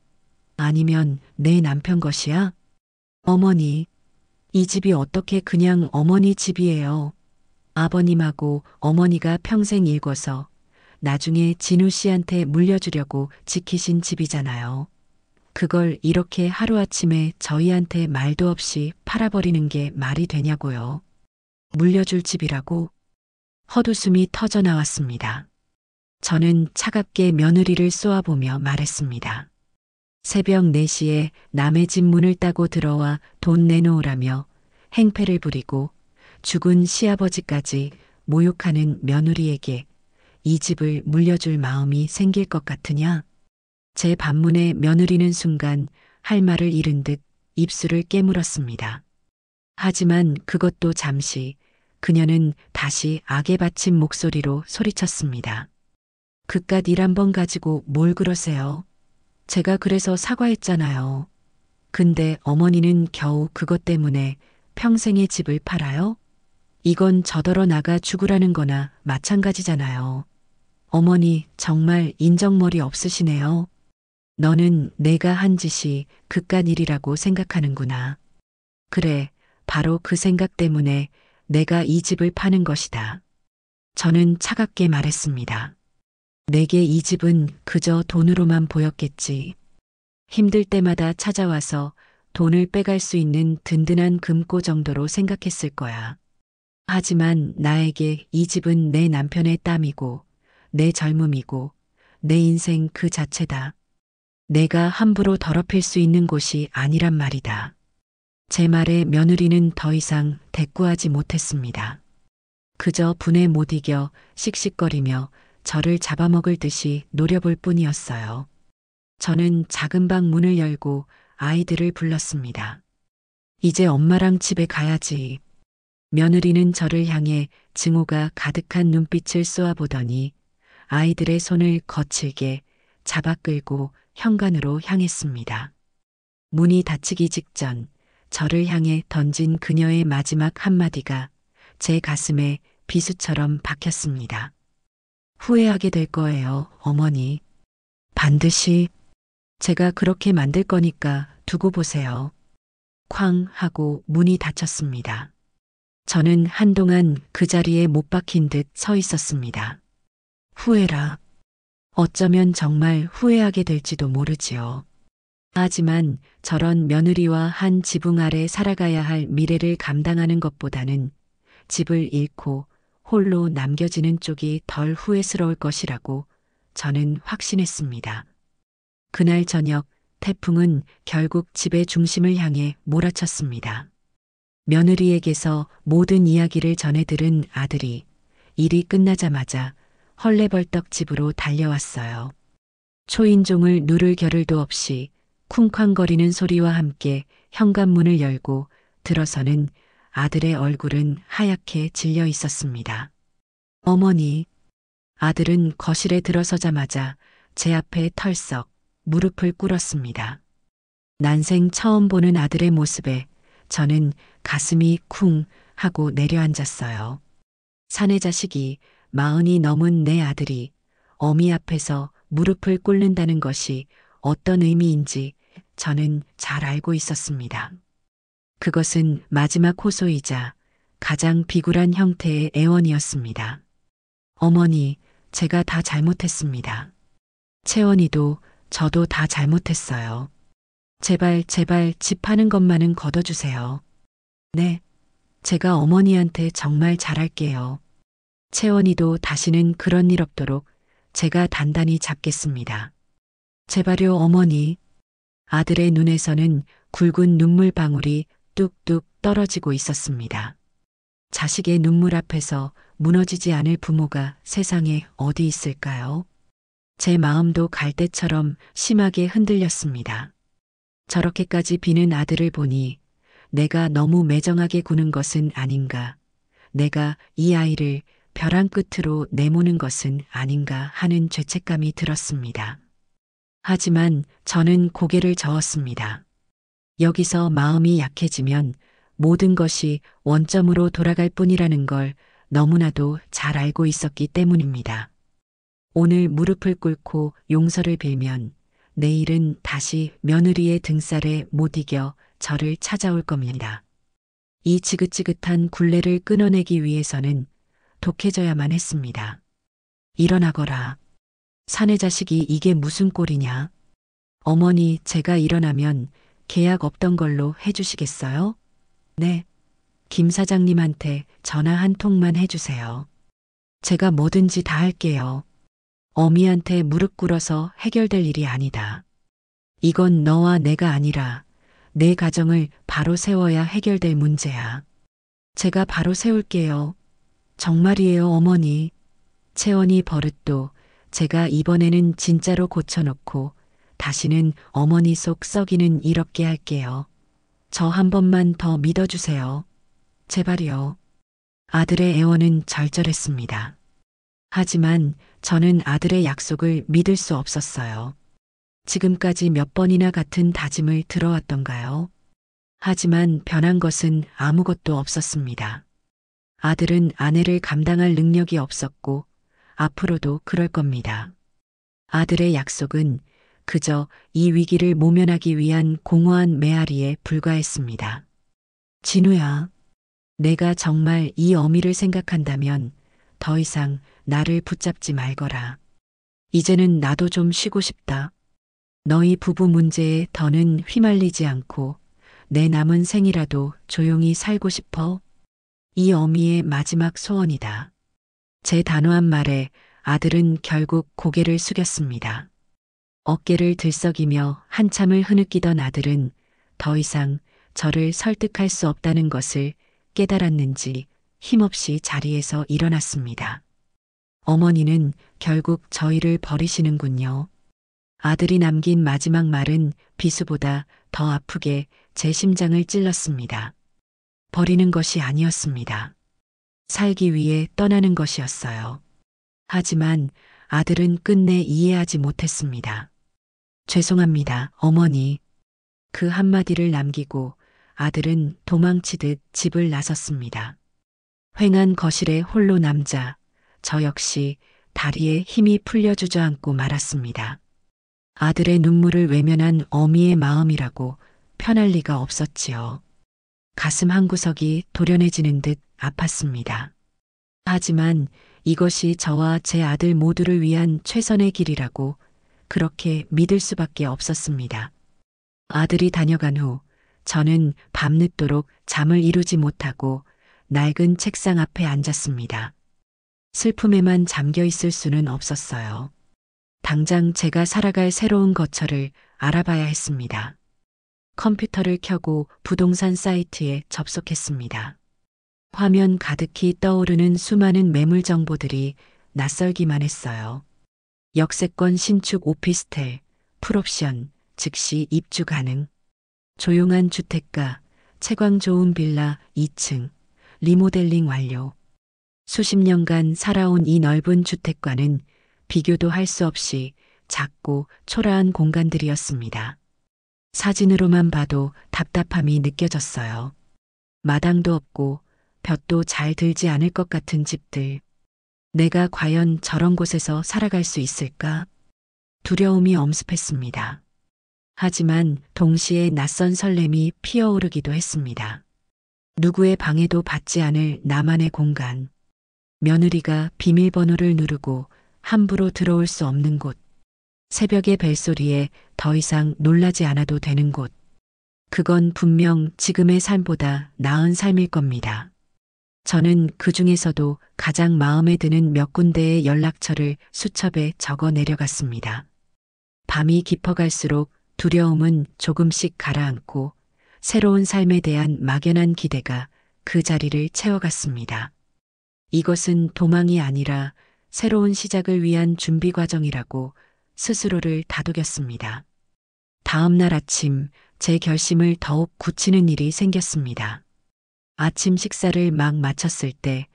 아니면 내 남편 것이야? 어머니, 이 집이 어떻게 그냥 어머니 집이에요. 아버님하고 어머니가 평생 일궈서 나중에 진우 씨한테 물려주려고 지키신 집이잖아요. 그걸 이렇게 하루아침에 저희한테 말도 없이 팔아버리는 게 말이 되냐고요. 물려줄 집이라고? 헛웃음이 터져 나왔습니다. 저는 차갑게 며느리를 쏘아보며 말했습니다. 새벽 4시에 남의 집 문을 따고 들어와 돈 내놓으라며 행패를 부리고 죽은 시아버지까지 모욕하는 며느리에게 이 집을 물려줄 마음이 생길 것 같으냐? 제 반문에 며느리는 순간 할 말을 잃은 듯 입술을 깨물었습니다. 하지만 그것도 잠시 그녀는 다시 악에 받친 목소리로 소리쳤습니다. 그깟 일 한 번 가지고 뭘 그러세요? 제가 그래서 사과했잖아요. 근데 어머니는 겨우 그것 때문에 평생의 집을 팔아요? 이건 저더러 나가 죽으라는 거나 마찬가지잖아요. 어머니 정말 인정머리 없으시네요. 너는 내가 한 짓이 그깟 일이라고 생각하는구나. 그래, 바로 그 생각 때문에 내가 이 집을 파는 것이다. 저는 차갑게 말했습니다. 내게 이 집은 그저 돈으로만 보였겠지. 힘들 때마다 찾아와서 돈을 빼갈 수 있는 든든한 금고 정도로 생각했을 거야. 하지만 나에게 이 집은 내 남편의 땀이고 내 젊음이고 내 인생 그 자체다. 내가 함부로 더럽힐 수 있는 곳이 아니란 말이다. 제 말에 며느리는 더 이상 대꾸하지 못했습니다. 그저 분에 못 이겨 씩씩거리며 저를 잡아먹을 듯이 노려볼 뿐이었어요. 저는 작은 방 문을 열고 아이들을 불렀습니다. 이제 엄마랑 집에 가야지. 며느리는 저를 향해 증오가 가득한 눈빛을 쏘아보더니 아이들의 손을 거칠게 잡아 끌고 현관으로 향했습니다. 문이 닫히기 직전 저를 향해 던진 그녀의 마지막 한마디가 제 가슴에 비수처럼 박혔습니다. 후회하게 될 거예요, 어머니. 반드시 제가 그렇게 만들 거니까 두고 보세요. 쾅 하고 문이 닫혔습니다. 저는 한동안 그 자리에 못 박힌 듯 서 있었습니다. 후회라. 어쩌면 정말 후회하게 될지도 모르지요. 하지만 저런 며느리와 한 지붕 아래 살아가야 할 미래를 감당하는 것보다는 집을 잃고 홀로 남겨지는 쪽이 덜 후회스러울 것이라고 저는 확신했습니다. 그날 저녁 태풍은 결국 집의 중심을 향해 몰아쳤습니다. 며느리에게서 모든 이야기를 전해 들은 아들이 일이 끝나자마자 헐레벌떡 집으로 달려왔어요. 초인종을 누를 겨를도 없이 쿵쾅거리는 소리와 함께 현관문을 열고 들어서는 아들의 얼굴은 하얗게 질려 있었습니다. 어머니, 아들은 거실에 들어서자마자 제 앞에 털썩 무릎을 꿇었습니다. 난생 처음 보는 아들의 모습에 저는 가슴이 쿵 하고 내려앉았어요. 사내 자식이 40이 넘은 내 아들이 어미 앞에서 무릎을 꿇는다는 것이 어떤 의미인지 저는 잘 알고 있었습니다. 그것은 마지막 호소이자 가장 비굴한 형태의 애원이었습니다. 어머니, 제가 다 잘못했습니다. 채원이도 저도 다 잘못했어요. 제발 집 파는 것만은 걷어주세요. 네, 제가 어머니한테 정말 잘할게요. 채원이도 다시는 그런 일 없도록 제가 단단히 잡겠습니다. 제발요, 어머니. 아들의 눈에서는 굵은 눈물방울이 뚝뚝 떨어지고 있었습니다. 자식의 눈물 앞에서 무너지지 않을 부모가 세상에 어디 있을까요? 제 마음도 갈대처럼 심하게 흔들렸습니다. 저렇게까지 비는 아들을 보니 내가 너무 매정하게 구는 것은 아닌가, 내가 이 아이를 벼랑 끝으로 내모는 것은 아닌가 하는 죄책감이 들었습니다. 하지만 저는 고개를 저었습니다. 여기서 마음이 약해지면 모든 것이 원점으로 돌아갈 뿐이라는 걸 너무나도 잘 알고 있었기 때문입니다. 오늘 무릎을 꿇고 용서를 빌면 내일은 다시 며느리의 등살에 못 이겨 저를 찾아올 겁니다. 이 지긋지긋한 굴레를 끊어내기 위해서는 독해져야만 했습니다. 일어나거라. 사내 자식이 이게 무슨 꼴이냐? 어머니, 제가 일어나면 계약 없던 걸로 해주시겠어요? 네. 김 사장님한테 전화 한 통만 해주세요. 제가 뭐든지 다 할게요. 어미한테 무릎 꿇어서 해결될 일이 아니다. 이건 너와 내가 아니라 내 가정을 바로 세워야 해결될 문제야. 제가 바로 세울게요. 정말이에요, 어머니. 채원이 버릇도 제가 이번에는 진짜로 고쳐놓고 다시는 어머니 속 썩이는 일 없게 할게요. 저 한 번만 더 믿어주세요. 제발요. 아들의 애원은 절절했습니다. 하지만 저는 아들의 약속을 믿을 수 없었어요. 지금까지 몇 번이나 같은 다짐을 들어왔던가요? 하지만 변한 것은 아무것도 없었습니다. 아들은 아내를 감당할 능력이 없었고 앞으로도 그럴 겁니다. 아들의 약속은 그저 이 위기를 모면하기 위한 공허한 메아리에 불과했습니다. 진우야, 내가 정말 이 어미를 생각한다면 더 이상 나를 붙잡지 말거라. 이제는 나도 좀 쉬고 싶다. 너희 부부 문제에 더는 휘말리지 않고 내 남은 생이라도 조용히 살고 싶어. 이 어미의 마지막 소원이다. 제 단호한 말에 아들은 결국 고개를 숙였습니다. 어깨를 들썩이며 한참을 흐느끼던 아들은 더 이상 저를 설득할 수 없다는 것을 깨달았는지 힘없이 자리에서 일어났습니다. 어머니는 결국 저희를 버리시는군요. 아들이 남긴 마지막 말은 비수보다 더 아프게 제 심장을 찔렀습니다. 버리는 것이 아니었습니다. 살기 위해 떠나는 것이었어요. 하지만 아들은 끝내 이해하지 못했습니다. 죄송합니다, 어머니. 그 한마디를 남기고 아들은 도망치듯 집을 나섰습니다. 휑한 거실에 홀로 남자, 저 역시 다리에 힘이 풀려 주저앉고 말았습니다. 아들의 눈물을 외면한 어미의 마음이라고 편할 리가 없었지요. 가슴 한구석이 도련해지는 듯 아팠습니다. 하지만 이것이 저와 제 아들 모두를 위한 최선의 길이라고 그렇게 믿을 수밖에 없었습니다. 아들이 다녀간 후 저는 밤늦도록 잠을 이루지 못하고 낡은 책상 앞에 앉았습니다. 슬픔에만 잠겨 있을 수는 없었어요. 당장 제가 살아갈 새로운 거처를 알아봐야 했습니다. 컴퓨터를 켜고 부동산 사이트에 접속했습니다. 화면 가득히 떠오르는 수많은 매물 정보들이 낯설기만 했어요. 역세권 신축 오피스텔, 풀옵션, 즉시 입주 가능, 조용한 주택가, 채광 좋은 빌라 2층, 리모델링 완료. 수십 년간 살아온 이 넓은 주택과는 비교도 할 수 없이 작고 초라한 공간들이었습니다. 사진으로만 봐도 답답함이 느껴졌어요. 마당도 없고 볕도 잘 들지 않을 것 같은 집들. 내가 과연 저런 곳에서 살아갈 수 있을까? 두려움이 엄습했습니다. 하지만 동시에 낯선 설렘이 피어오르기도 했습니다. 누구의 방해도 받지 않을 나만의 공간. 며느리가 비밀번호를 누르고 함부로 들어올 수 없는 곳. 새벽의 벨소리에 더 이상 놀라지 않아도 되는 곳. 그건 분명 지금의 삶보다 나은 삶일 겁니다. 저는 그 중에서도 가장 마음에 드는 몇 군데의 연락처를 수첩에 적어 내려갔습니다. 밤이 깊어갈수록 두려움은 조금씩 가라앉고 새로운 삶에 대한 막연한 기대가 그 자리를 채워갔습니다. 이것은 도망이 아니라 새로운 시작을 위한 준비 과정이라고 스스로를 다독였습니다. 다음 날 아침 제 결심을 더욱 굳히는 일이 생겼습니다. 아침 식사를 막 마쳤을 때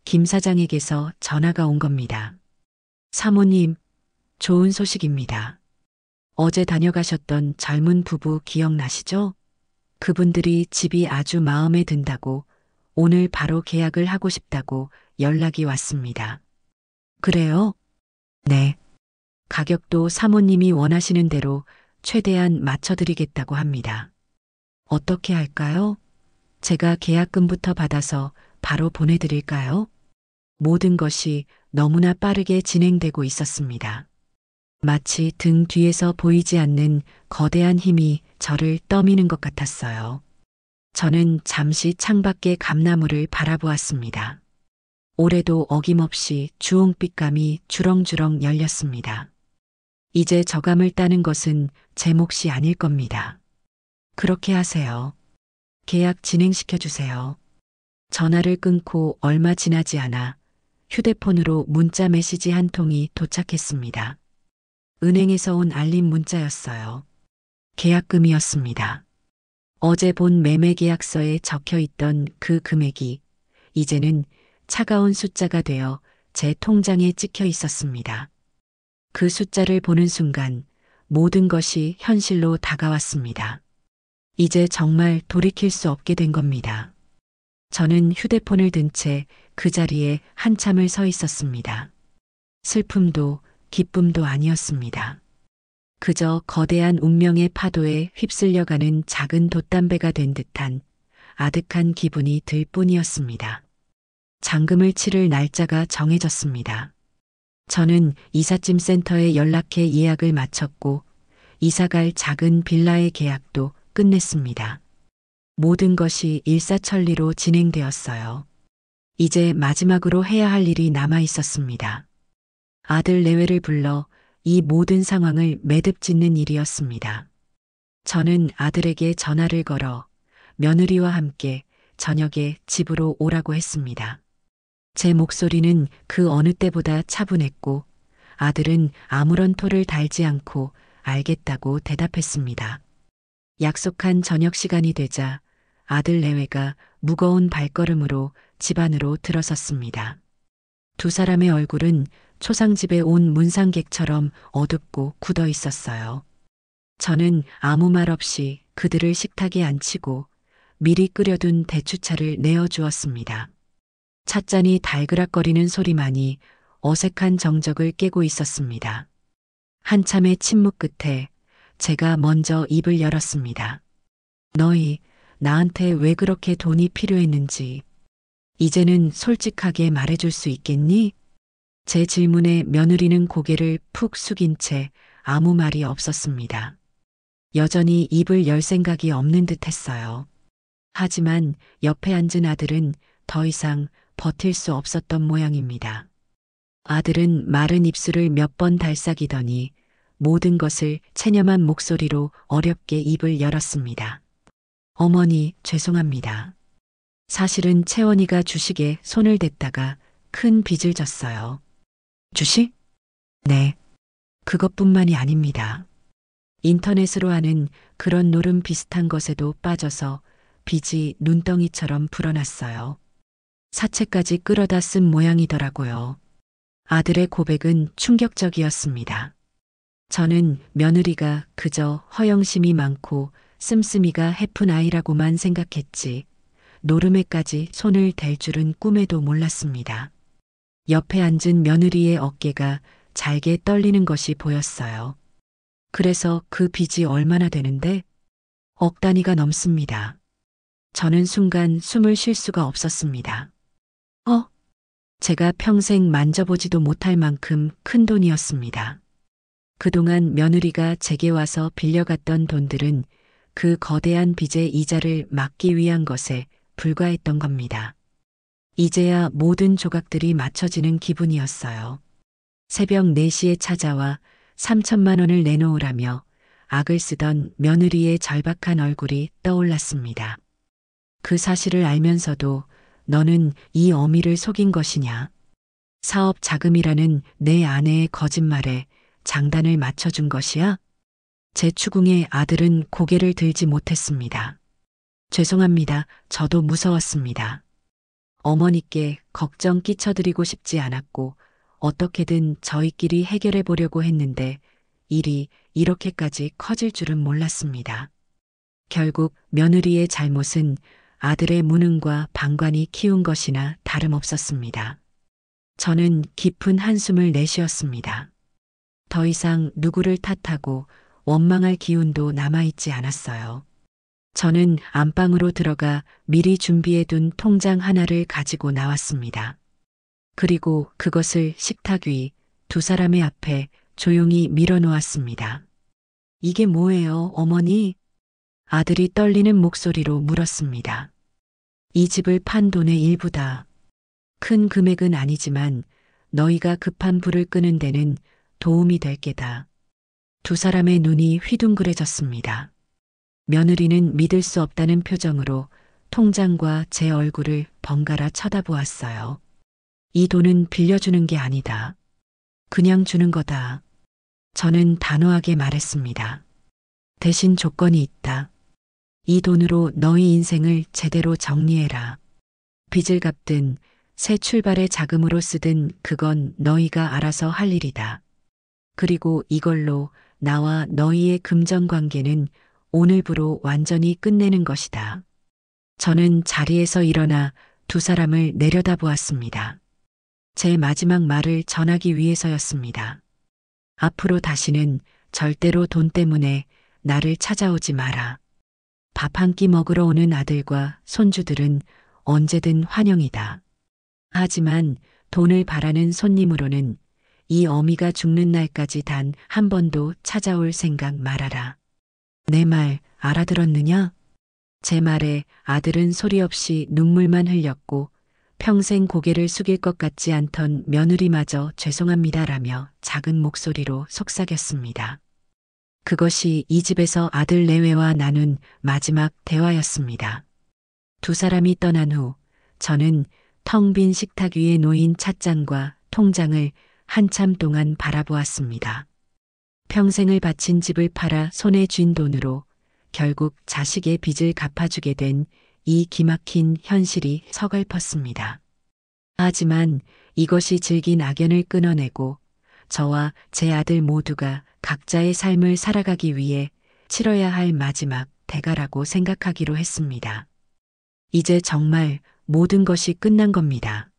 김 사장에게서 전화가 온 겁니다. 사모님, 좋은 소식입니다. 어제 다녀가셨던 젊은 부부 기억나시죠? 그분들이 집이 아주 마음에 든다고 오늘 바로 계약을 하고 싶다고 연락이 왔습니다. 그래요? 네. 가격도 사모님이 원하시는 대로 최대한 맞춰드리겠다고 합니다. 어떻게 할까요? 제가 계약금부터 받아서 바로 보내드릴까요? 모든 것이 너무나 빠르게 진행되고 있었습니다. 마치 등 뒤에서 보이지 않는 거대한 힘이 저를 떠미는 것 같았어요. 저는 잠시 창밖의 감나무를 바라보았습니다. 올해도 어김없이 주홍빛감이 주렁주렁 열렸습니다. 이제 저감을 따는 것은 제 몫이 아닐 겁니다. 그렇게 하세요. 계약 진행시켜 주세요. 전화를 끊고 얼마 지나지 않아 휴대폰으로 문자 메시지 한 통이 도착했습니다. 은행에서 온 알림 문자였어요. 계약금이었습니다. 어제 본 매매 계약서에 적혀 있던 그 금액이 이제는 차가운 숫자가 되어 제 통장에 찍혀 있었습니다. 그 숫자를 보는 순간 모든 것이 현실로 다가왔습니다. 이제 정말 돌이킬 수 없게 된 겁니다. 저는 휴대폰을 든 채 그 자리에 한참을 서 있었습니다. 슬픔도 기쁨도 아니었습니다. 그저 거대한 운명의 파도에 휩쓸려가는 작은 돛담배가 된 듯한 아득한 기분이 들 뿐이었습니다. 잔금을 치를 날짜가 정해졌습니다. 저는 이삿짐 센터에 연락해 예약을 마쳤고 이사갈 작은 빌라의 계약도 끝냈습니다. 모든 것이 일사천리로 진행되었어요. 이제 마지막으로 해야 할 일이 남아 있었습니다. 아들 내외를 불러 이 모든 상황을 매듭짓는 일이었습니다. 저는 아들에게 전화를 걸어 며느리와 함께 저녁에 집으로 오라고 했습니다. 제 목소리는 그 어느 때보다 차분했고 아들은 아무런 토를 달지 않고 알겠다고 대답했습니다. 약속한 저녁 시간이 되자 아들 내외가 무거운 발걸음으로 집 안으로 들어섰습니다. 두 사람의 얼굴은 초상집에 온 문상객처럼 어둡고 굳어 있었어요. 저는 아무 말 없이 그들을 식탁에 앉히고 미리 끓여둔 대추차를 내어주었습니다. 찻잔이 달그락거리는 소리만이 어색한 정적을 깨고 있었습니다. 한참의 침묵 끝에 제가 먼저 입을 열었습니다. 너희 나한테 왜 그렇게 돈이 필요했는지 이제는 솔직하게 말해줄 수 있겠니? 제 질문에 며느리는 고개를 푹 숙인 채 아무 말이 없었습니다. 여전히 입을 열 생각이 없는 듯 했어요. 하지만 옆에 앉은 아들은 더 이상 버틸 수 없었던 모양입니다. 아들은 마른 입술을 몇 번 달싹이더니 모든 것을 체념한 목소리로 어렵게 입을 열었습니다. 어머니, 죄송합니다. 사실은 채원이가 주식에 손을 댔다가 큰 빚을 졌어요. 주식? 네. 그것뿐만이 아닙니다. 인터넷으로 하는 그런 노름 비슷한 것에도 빠져서 빚이 눈덩이처럼 불어났어요. 사채까지 끌어다 쓴 모양이더라고요. 아들의 고백은 충격적이었습니다. 저는 며느리가 그저 허영심이 많고 씀씀이가 해픈 아이라고만 생각했지 노름에까지 손을 댈 줄은 꿈에도 몰랐습니다. 옆에 앉은 며느리의 어깨가 잘게 떨리는 것이 보였어요. 그래서 그 빚이 얼마나 되는데? 억 단위가 넘습니다. 저는 순간 숨을 쉴 수가 없었습니다. 제가 평생 만져보지도 못할 만큼 큰 돈이었습니다. 그동안 며느리가 제게 와서 빌려갔던 돈들은 그 거대한 빚의 이자를 막기 위한 것에 불과했던 겁니다. 이제야 모든 조각들이 맞춰지는 기분이었어요. 새벽 4시에 찾아와 3천만 원을 내놓으라며 악을 쓰던 며느리의 절박한 얼굴이 떠올랐습니다. 그 사실을 알면서도 너는 이 어미를 속인 것이냐? 사업 자금이라는 내 아내의 거짓말에 장단을 맞춰준 것이야? 제 추궁에 아들은 고개를 들지 못했습니다. 죄송합니다. 저도 무서웠습니다. 어머니께 걱정 끼쳐드리고 싶지 않았고 어떻게든 저희끼리 해결해 보려고 했는데 일이 이렇게까지 커질 줄은 몰랐습니다. 결국 며느리의 잘못은 아들의 무능과 방관이 키운 것이나 다름없었습니다. 저는 깊은 한숨을 내쉬었습니다. 더 이상 누구를 탓하고 원망할 기운도 남아있지 않았어요. 저는 안방으로 들어가 미리 준비해둔 통장 하나를 가지고 나왔습니다. 그리고 그것을 식탁 위 두 사람의 앞에 조용히 밀어놓았습니다. 이게 뭐예요, 어머니? 아들이 떨리는 목소리로 물었습니다. 이 집을 판 돈의 일부다. 큰 금액은 아니지만 너희가 급한 불을 끄는 데는 도움이 될 게다. 두 사람의 눈이 휘둥그레졌습니다. 며느리는 믿을 수 없다는 표정으로 통장과 제 얼굴을 번갈아 쳐다보았어요. 이 돈은 빌려주는 게 아니다. 그냥 주는 거다. 저는 단호하게 말했습니다. 대신 조건이 있다. 이 돈으로 너희 인생을 제대로 정리해라. 빚을 갚든 새 출발의 자금으로 쓰든 그건 너희가 알아서 할 일이다. 그리고 이걸로 나와 너희의 금전 관계는 오늘부로 완전히 끝내는 것이다. 저는 자리에서 일어나 두 사람을 내려다보았습니다. 제 마지막 말을 전하기 위해서였습니다. 앞으로 다시는 절대로 돈 때문에 나를 찾아오지 마라. 밥 한 끼 먹으러 오는 아들과 손주들은 언제든 환영이다. 하지만 돈을 바라는 손님으로는 이 어미가 죽는 날까지 단 한 번도 찾아올 생각 말아라. 내 말 알아들었느냐? 제 말에 아들은 소리 없이 눈물만 흘렸고 평생 고개를 숙일 것 같지 않던 며느리마저 죄송합니다라며 작은 목소리로 속삭였습니다. 그것이 이 집에서 아들 내외와 나눈 마지막 대화였습니다. 두 사람이 떠난 후 저는 텅 빈 식탁 위에 놓인 찻잔과 통장을 한참 동안 바라보았습니다. 평생을 바친 집을 팔아 손에 쥔 돈으로 결국 자식의 빚을 갚아주게 된 이 기막힌 현실이 서글펐습니다. 하지만 이것이 질긴 악연을 끊어내고 저와 제 아들 모두가 각자의 삶을 살아가기 위해 치러야 할 마지막 대가라고 생각하기로 했습니다. 이제 정말 모든 것이 끝난 겁니다.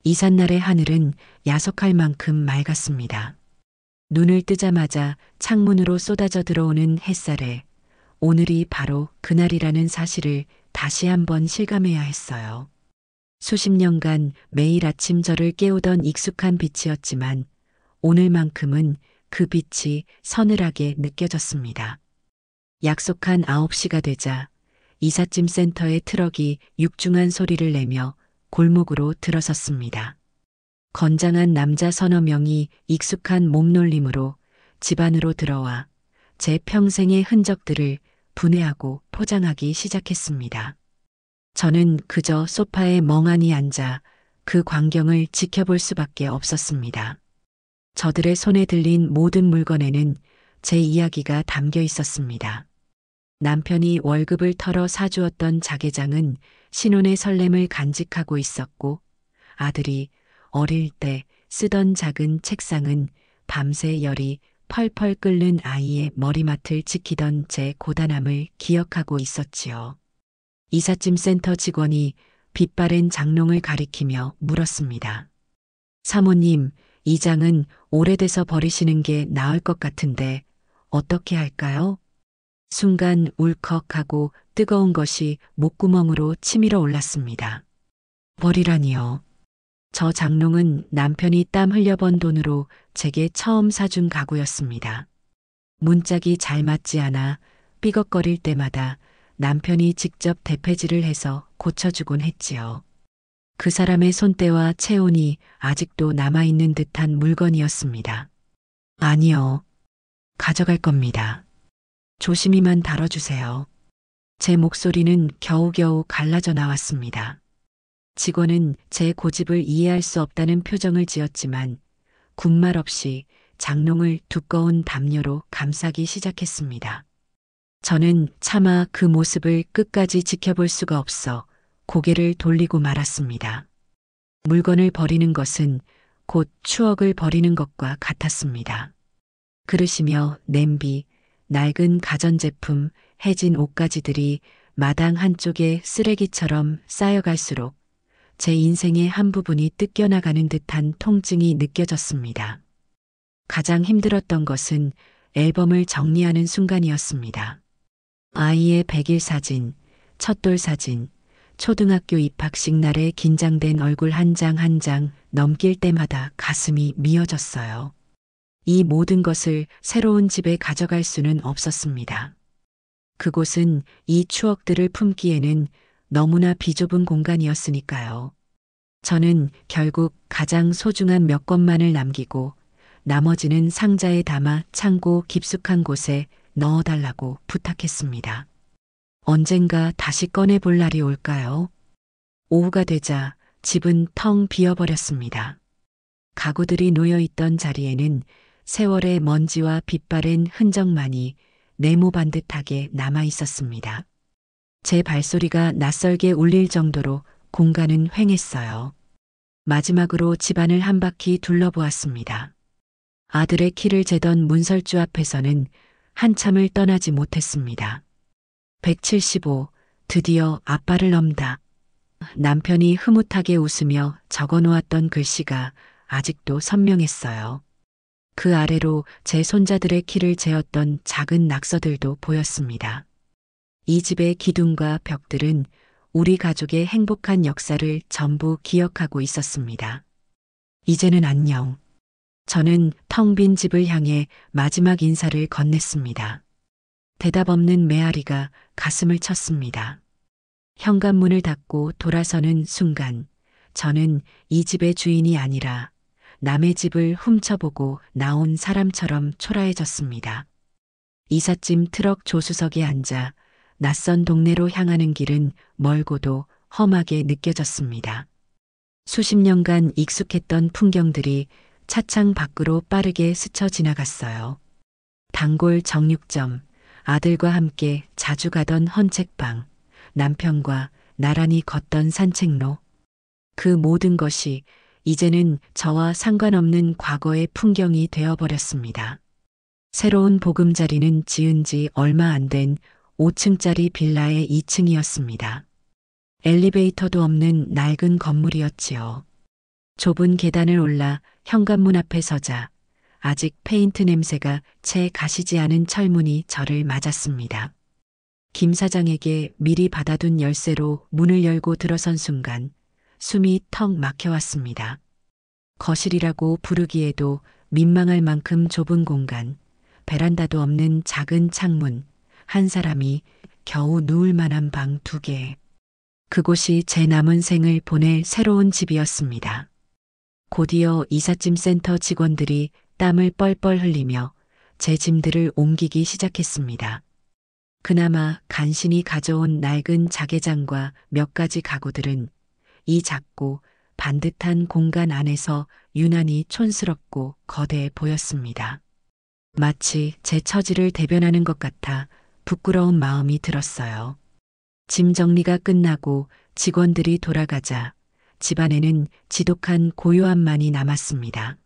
이삿날의 하늘은 야속할 만큼 맑았습니다. 눈을 뜨자마자 창문으로 쏟아져 들어오는 햇살에 오늘이 바로 그날이라는 사실을 다시 한번 실감해야 했어요. 수십 년간 매일 아침 저를 깨우던 익숙한 빛이었지만 오늘만큼은 그 빛이 서늘하게 느껴졌습니다. 약속한 9시가 되자 이삿짐 센터의 트럭이 육중한 소리를 내며 골목으로 들어섰습니다. 건장한 남자 서너 명이 익숙한 몸놀림으로 집 안으로 들어와 제 평생의 흔적들을 분해하고 포장하기 시작했습니다. 저는 그저 소파에 멍하니 앉아 그 광경을 지켜볼 수밖에 없었습니다. 저들의 손에 들린 모든 물건에는 제 이야기가 담겨 있었습니다. 남편이 월급을 털어 사주었던 자개장은 신혼의 설렘을 간직하고 있었고, 아들이 어릴 때 쓰던 작은 책상은 밤새 열이 펄펄 끓는 아이의 머리맡을 지키던 제 고단함을 기억하고 있었지요. 이삿짐 센터 직원이 빛바랜 장롱을 가리키며 물었습니다. 사모님, 이 장은 오래돼서 버리시는 게 나을 것 같은데 어떻게 할까요? 순간 울컥하고 뜨거운 것이 목구멍으로 치밀어 올랐습니다. 버리라니요. 저 장롱은 남편이 땀 흘려 번 돈으로 제게 처음 사준 가구였습니다. 문짝이 잘 맞지 않아 삐걱거릴 때마다 남편이 직접 대패질을 해서 고쳐주곤 했지요. 그 사람의 손때와 체온이 아직도 남아있는 듯한 물건이었습니다. 아니요. 가져갈 겁니다. 조심히만 다뤄주세요. 제 목소리는 겨우겨우 갈라져 나왔습니다. 직원은 제 고집을 이해할 수 없다는 표정을 지었지만 군말 없이 장롱을 두꺼운 담요로 감싸기 시작했습니다. 저는 차마 그 모습을 끝까지 지켜볼 수가 없어 고개를 돌리고 말았습니다. 물건을 버리는 것은 곧 추억을 버리는 것과 같았습니다. 그릇이며 냄비, 낡은 가전제품, 해진 옷가지들이 마당 한쪽에 쓰레기처럼 쌓여갈수록 제 인생의 한 부분이 뜯겨나가는 듯한 통증이 느껴졌습니다. 가장 힘들었던 것은 앨범을 정리하는 순간이었습니다. 아이의 100일 사진, 첫돌 사진, 초등학교 입학식 날의 긴장된 얼굴 한 장 한 장 넘길 때마다 가슴이 미어졌어요. 이 모든 것을 새로운 집에 가져갈 수는 없었습니다. 그곳은 이 추억들을 품기에는 너무나 비좁은 공간이었으니까요. 저는 결국 가장 소중한 몇 권만을 남기고 나머지는 상자에 담아 창고 깊숙한 곳에 넣어달라고 부탁했습니다. 언젠가 다시 꺼내볼 날이 올까요? 오후가 되자 집은 텅 비어버렸습니다. 가구들이 놓여있던 자리에는 세월의 먼지와 빛바랜 흔적만이 네모 반듯하게 남아 있었습니다. 제 발소리가 낯설게 울릴 정도로 공간은 휑했어요. 마지막으로 집안을 한 바퀴 둘러보았습니다. 아들의 키를 재던 문설주 앞에서는 한참을 떠나지 못했습니다. 175, 드디어 아빠를 넘다. 남편이 흐뭇하게 웃으며 적어놓았던 글씨가 아직도 선명했어요. 그 아래로 제 손자들의 키를 재었던 작은 낙서들도 보였습니다. 이 집의 기둥과 벽들은 우리 가족의 행복한 역사를 전부 기억하고 있었습니다. 이제는 안녕. 저는 텅 빈 집을 향해 마지막 인사를 건넸습니다. 대답 없는 메아리가 가슴을 쳤습니다. 현관문을 닫고 돌아서는 순간 저는 이 집의 주인이 아니라 남의 집을 훔쳐보고 나온 사람처럼 초라해졌습니다. 이삿짐 트럭 조수석에 앉아 낯선 동네로 향하는 길은 멀고도 험하게 느껴졌습니다. 수십 년간 익숙했던 풍경들이 차창 밖으로 빠르게 스쳐 지나갔어요. 단골 정육점, 아들과 함께 자주 가던 헌책방, 남편과 나란히 걷던 산책로. 그 모든 것이 이제는 저와 상관없는 과거의 풍경이 되어버렸습니다. 새로운 보금자리는 지은 지 얼마 안 된 5층짜리 빌라의 2층이었습니다. 엘리베이터도 없는 낡은 건물이었지요. 좁은 계단을 올라 현관문 앞에 서자 아직 페인트 냄새가 채 가시지 않은 철문이 저를 맞았습니다. 김 사장에게 미리 받아둔 열쇠로 문을 열고 들어선 순간 숨이 턱 막혀왔습니다. 거실이라고 부르기에도 민망할 만큼 좁은 공간, 베란다도 없는 작은 창문, 한 사람이 겨우 누울 만한 방 2개. 그곳이 제 남은 생을 보낼 새로운 집이었습니다. 곧이어 이삿짐 센터 직원들이 땀을 뻘뻘 흘리며 제 짐들을 옮기기 시작했습니다. 그나마 간신히 가져온 낡은 자개장과 몇 가지 가구들은 이 작고 반듯한 공간 안에서 유난히 촌스럽고 거대해 보였습니다. 마치 제 처지를 대변하는 것 같아 부끄러운 마음이 들었어요. 짐 정리가 끝나고 직원들이 돌아가자 집안에는 지독한 고요함만이 남았습니다.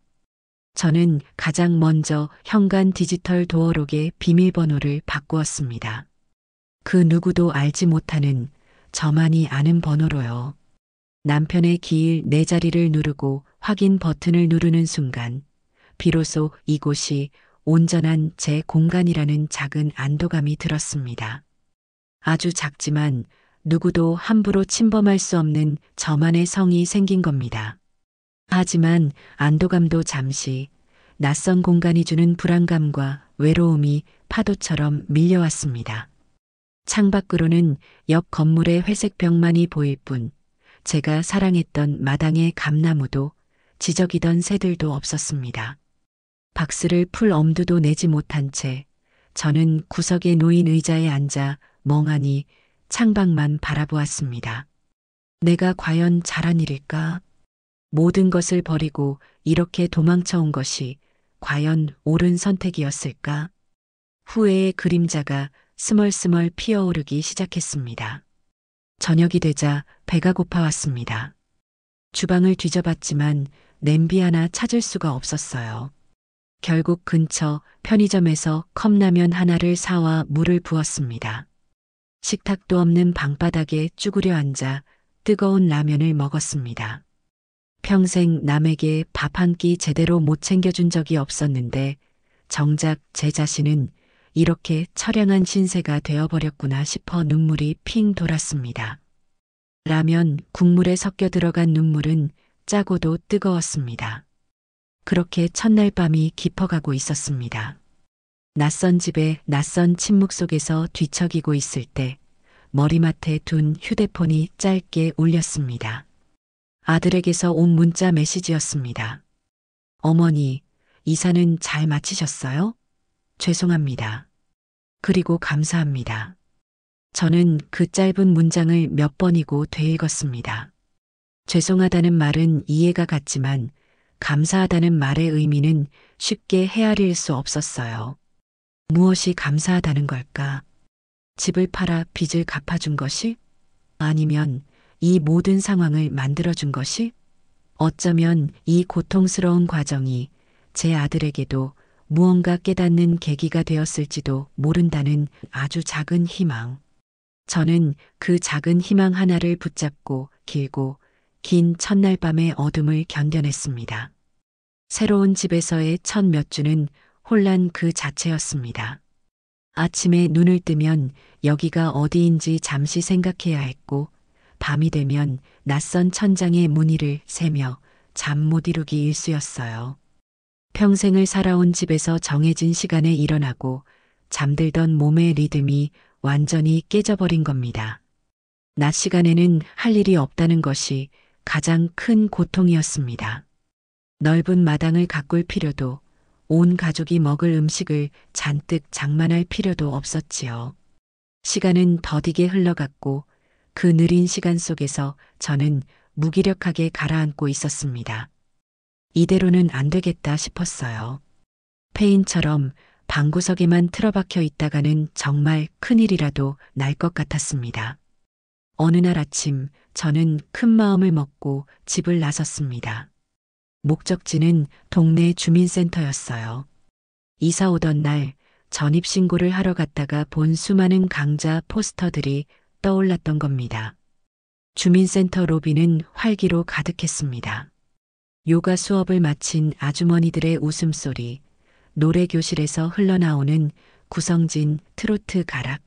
저는 가장 먼저 현관 디지털 도어록의 비밀번호를 바꾸었습니다. 그 누구도 알지 못하는 저만이 아는 번호로요. 남편의 기일 4자리를 누르고 확인 버튼을 누르는 순간 비로소 이곳이 온전한 제 공간이라는 작은 안도감이 들었습니다. 아주 작지만 누구도 함부로 침범할 수 없는 저만의 성이 생긴 겁니다. 하지만 안도감도 잠시, 낯선 공간이 주는 불안감과 외로움이 파도처럼 밀려왔습니다. 창밖으로는 옆 건물의 회색 벽만이 보일 뿐 제가 사랑했던 마당의 감나무도 지저귀던 새들도 없었습니다. 박스를 풀 엄두도 내지 못한 채 저는 구석에 놓인 의자에 앉아 멍하니 창밖만 바라보았습니다. 내가 과연 잘한 일일까? 모든 것을 버리고 이렇게 도망쳐 온 것이 과연 옳은 선택이었을까? 후회의 그림자가 스멀스멀 피어오르기 시작했습니다. 저녁이 되자 배가 고파왔습니다. 주방을 뒤져봤지만 냄비 하나 찾을 수가 없었어요. 결국 근처 편의점에서 컵라면 하나를 사와 물을 부었습니다. 식탁도 없는 방바닥에 쭈그려 앉아 뜨거운 라면을 먹었습니다. 평생 남에게 밥 한 끼 제대로 못 챙겨준 적이 없었는데 정작 제 자신은 이렇게 처량한 신세가 되어버렸구나 싶어 눈물이 핑 돌았습니다. 라면 국물에 섞여 들어간 눈물은 짜고도 뜨거웠습니다. 그렇게 첫날 밤이 깊어가고 있었습니다. 낯선 집에 낯선 침묵 속에서 뒤척이고 있을 때 머리맡에 둔 휴대폰이 짧게 울렸습니다. 아들에게서 온 문자 메시지였습니다. 어머니, 이사는 잘 마치셨어요? 죄송합니다. 그리고 감사합니다. 저는 그 짧은 문장을 몇 번이고 되읽었습니다. 죄송하다는 말은 이해가 갔지만 감사하다는 말의 의미는 쉽게 헤아릴 수 없었어요. 무엇이 감사하다는 걸까? 집을 팔아 빚을 갚아준 것이? 아니면 이 모든 상황을 만들어준 것이? 어쩌면 이 고통스러운 과정이 제 아들에게도 무언가 깨닫는 계기가 되었을지도 모른다는 아주 작은 희망. 저는 그 작은 희망 하나를 붙잡고 길고 긴 첫날 밤의 어둠을 견뎌냈습니다. 새로운 집에서의 첫 몇 주는 혼란 그 자체였습니다. 아침에 눈을 뜨면 여기가 어디인지 잠시 생각해야 했고 밤이 되면 낯선 천장의 무늬를 세며 잠 못 이루기 일쑤였어요. 평생을 살아온 집에서 정해진 시간에 일어나고 잠들던 몸의 리듬이 완전히 깨져버린 겁니다. 낮 시간에는 할 일이 없다는 것이 가장 큰 고통이었습니다. 넓은 마당을 가꿀 필요도 온 가족이 먹을 음식을 잔뜩 장만할 필요도 없었지요. 시간은 더디게 흘러갔고 그 느린 시간 속에서 저는 무기력하게 가라앉고 있었습니다. 이대로는 안 되겠다 싶었어요. 페인처럼 방구석에만 틀어박혀 있다가는 정말 큰일이라도 날 것 같았습니다. 어느 날 아침 저는 큰 마음을 먹고 집을 나섰습니다. 목적지는 동네 주민센터였어요. 이사 오던 날 전입신고를 하러 갔다가 본 수많은 강자 포스터들이 떠올랐던 겁니다. 주민센터 로비는 활기로 가득했습니다. 요가 수업을 마친 아주머니들의 웃음소리, 노래 교실에서 흘러나오는 구성진 트로트 가락,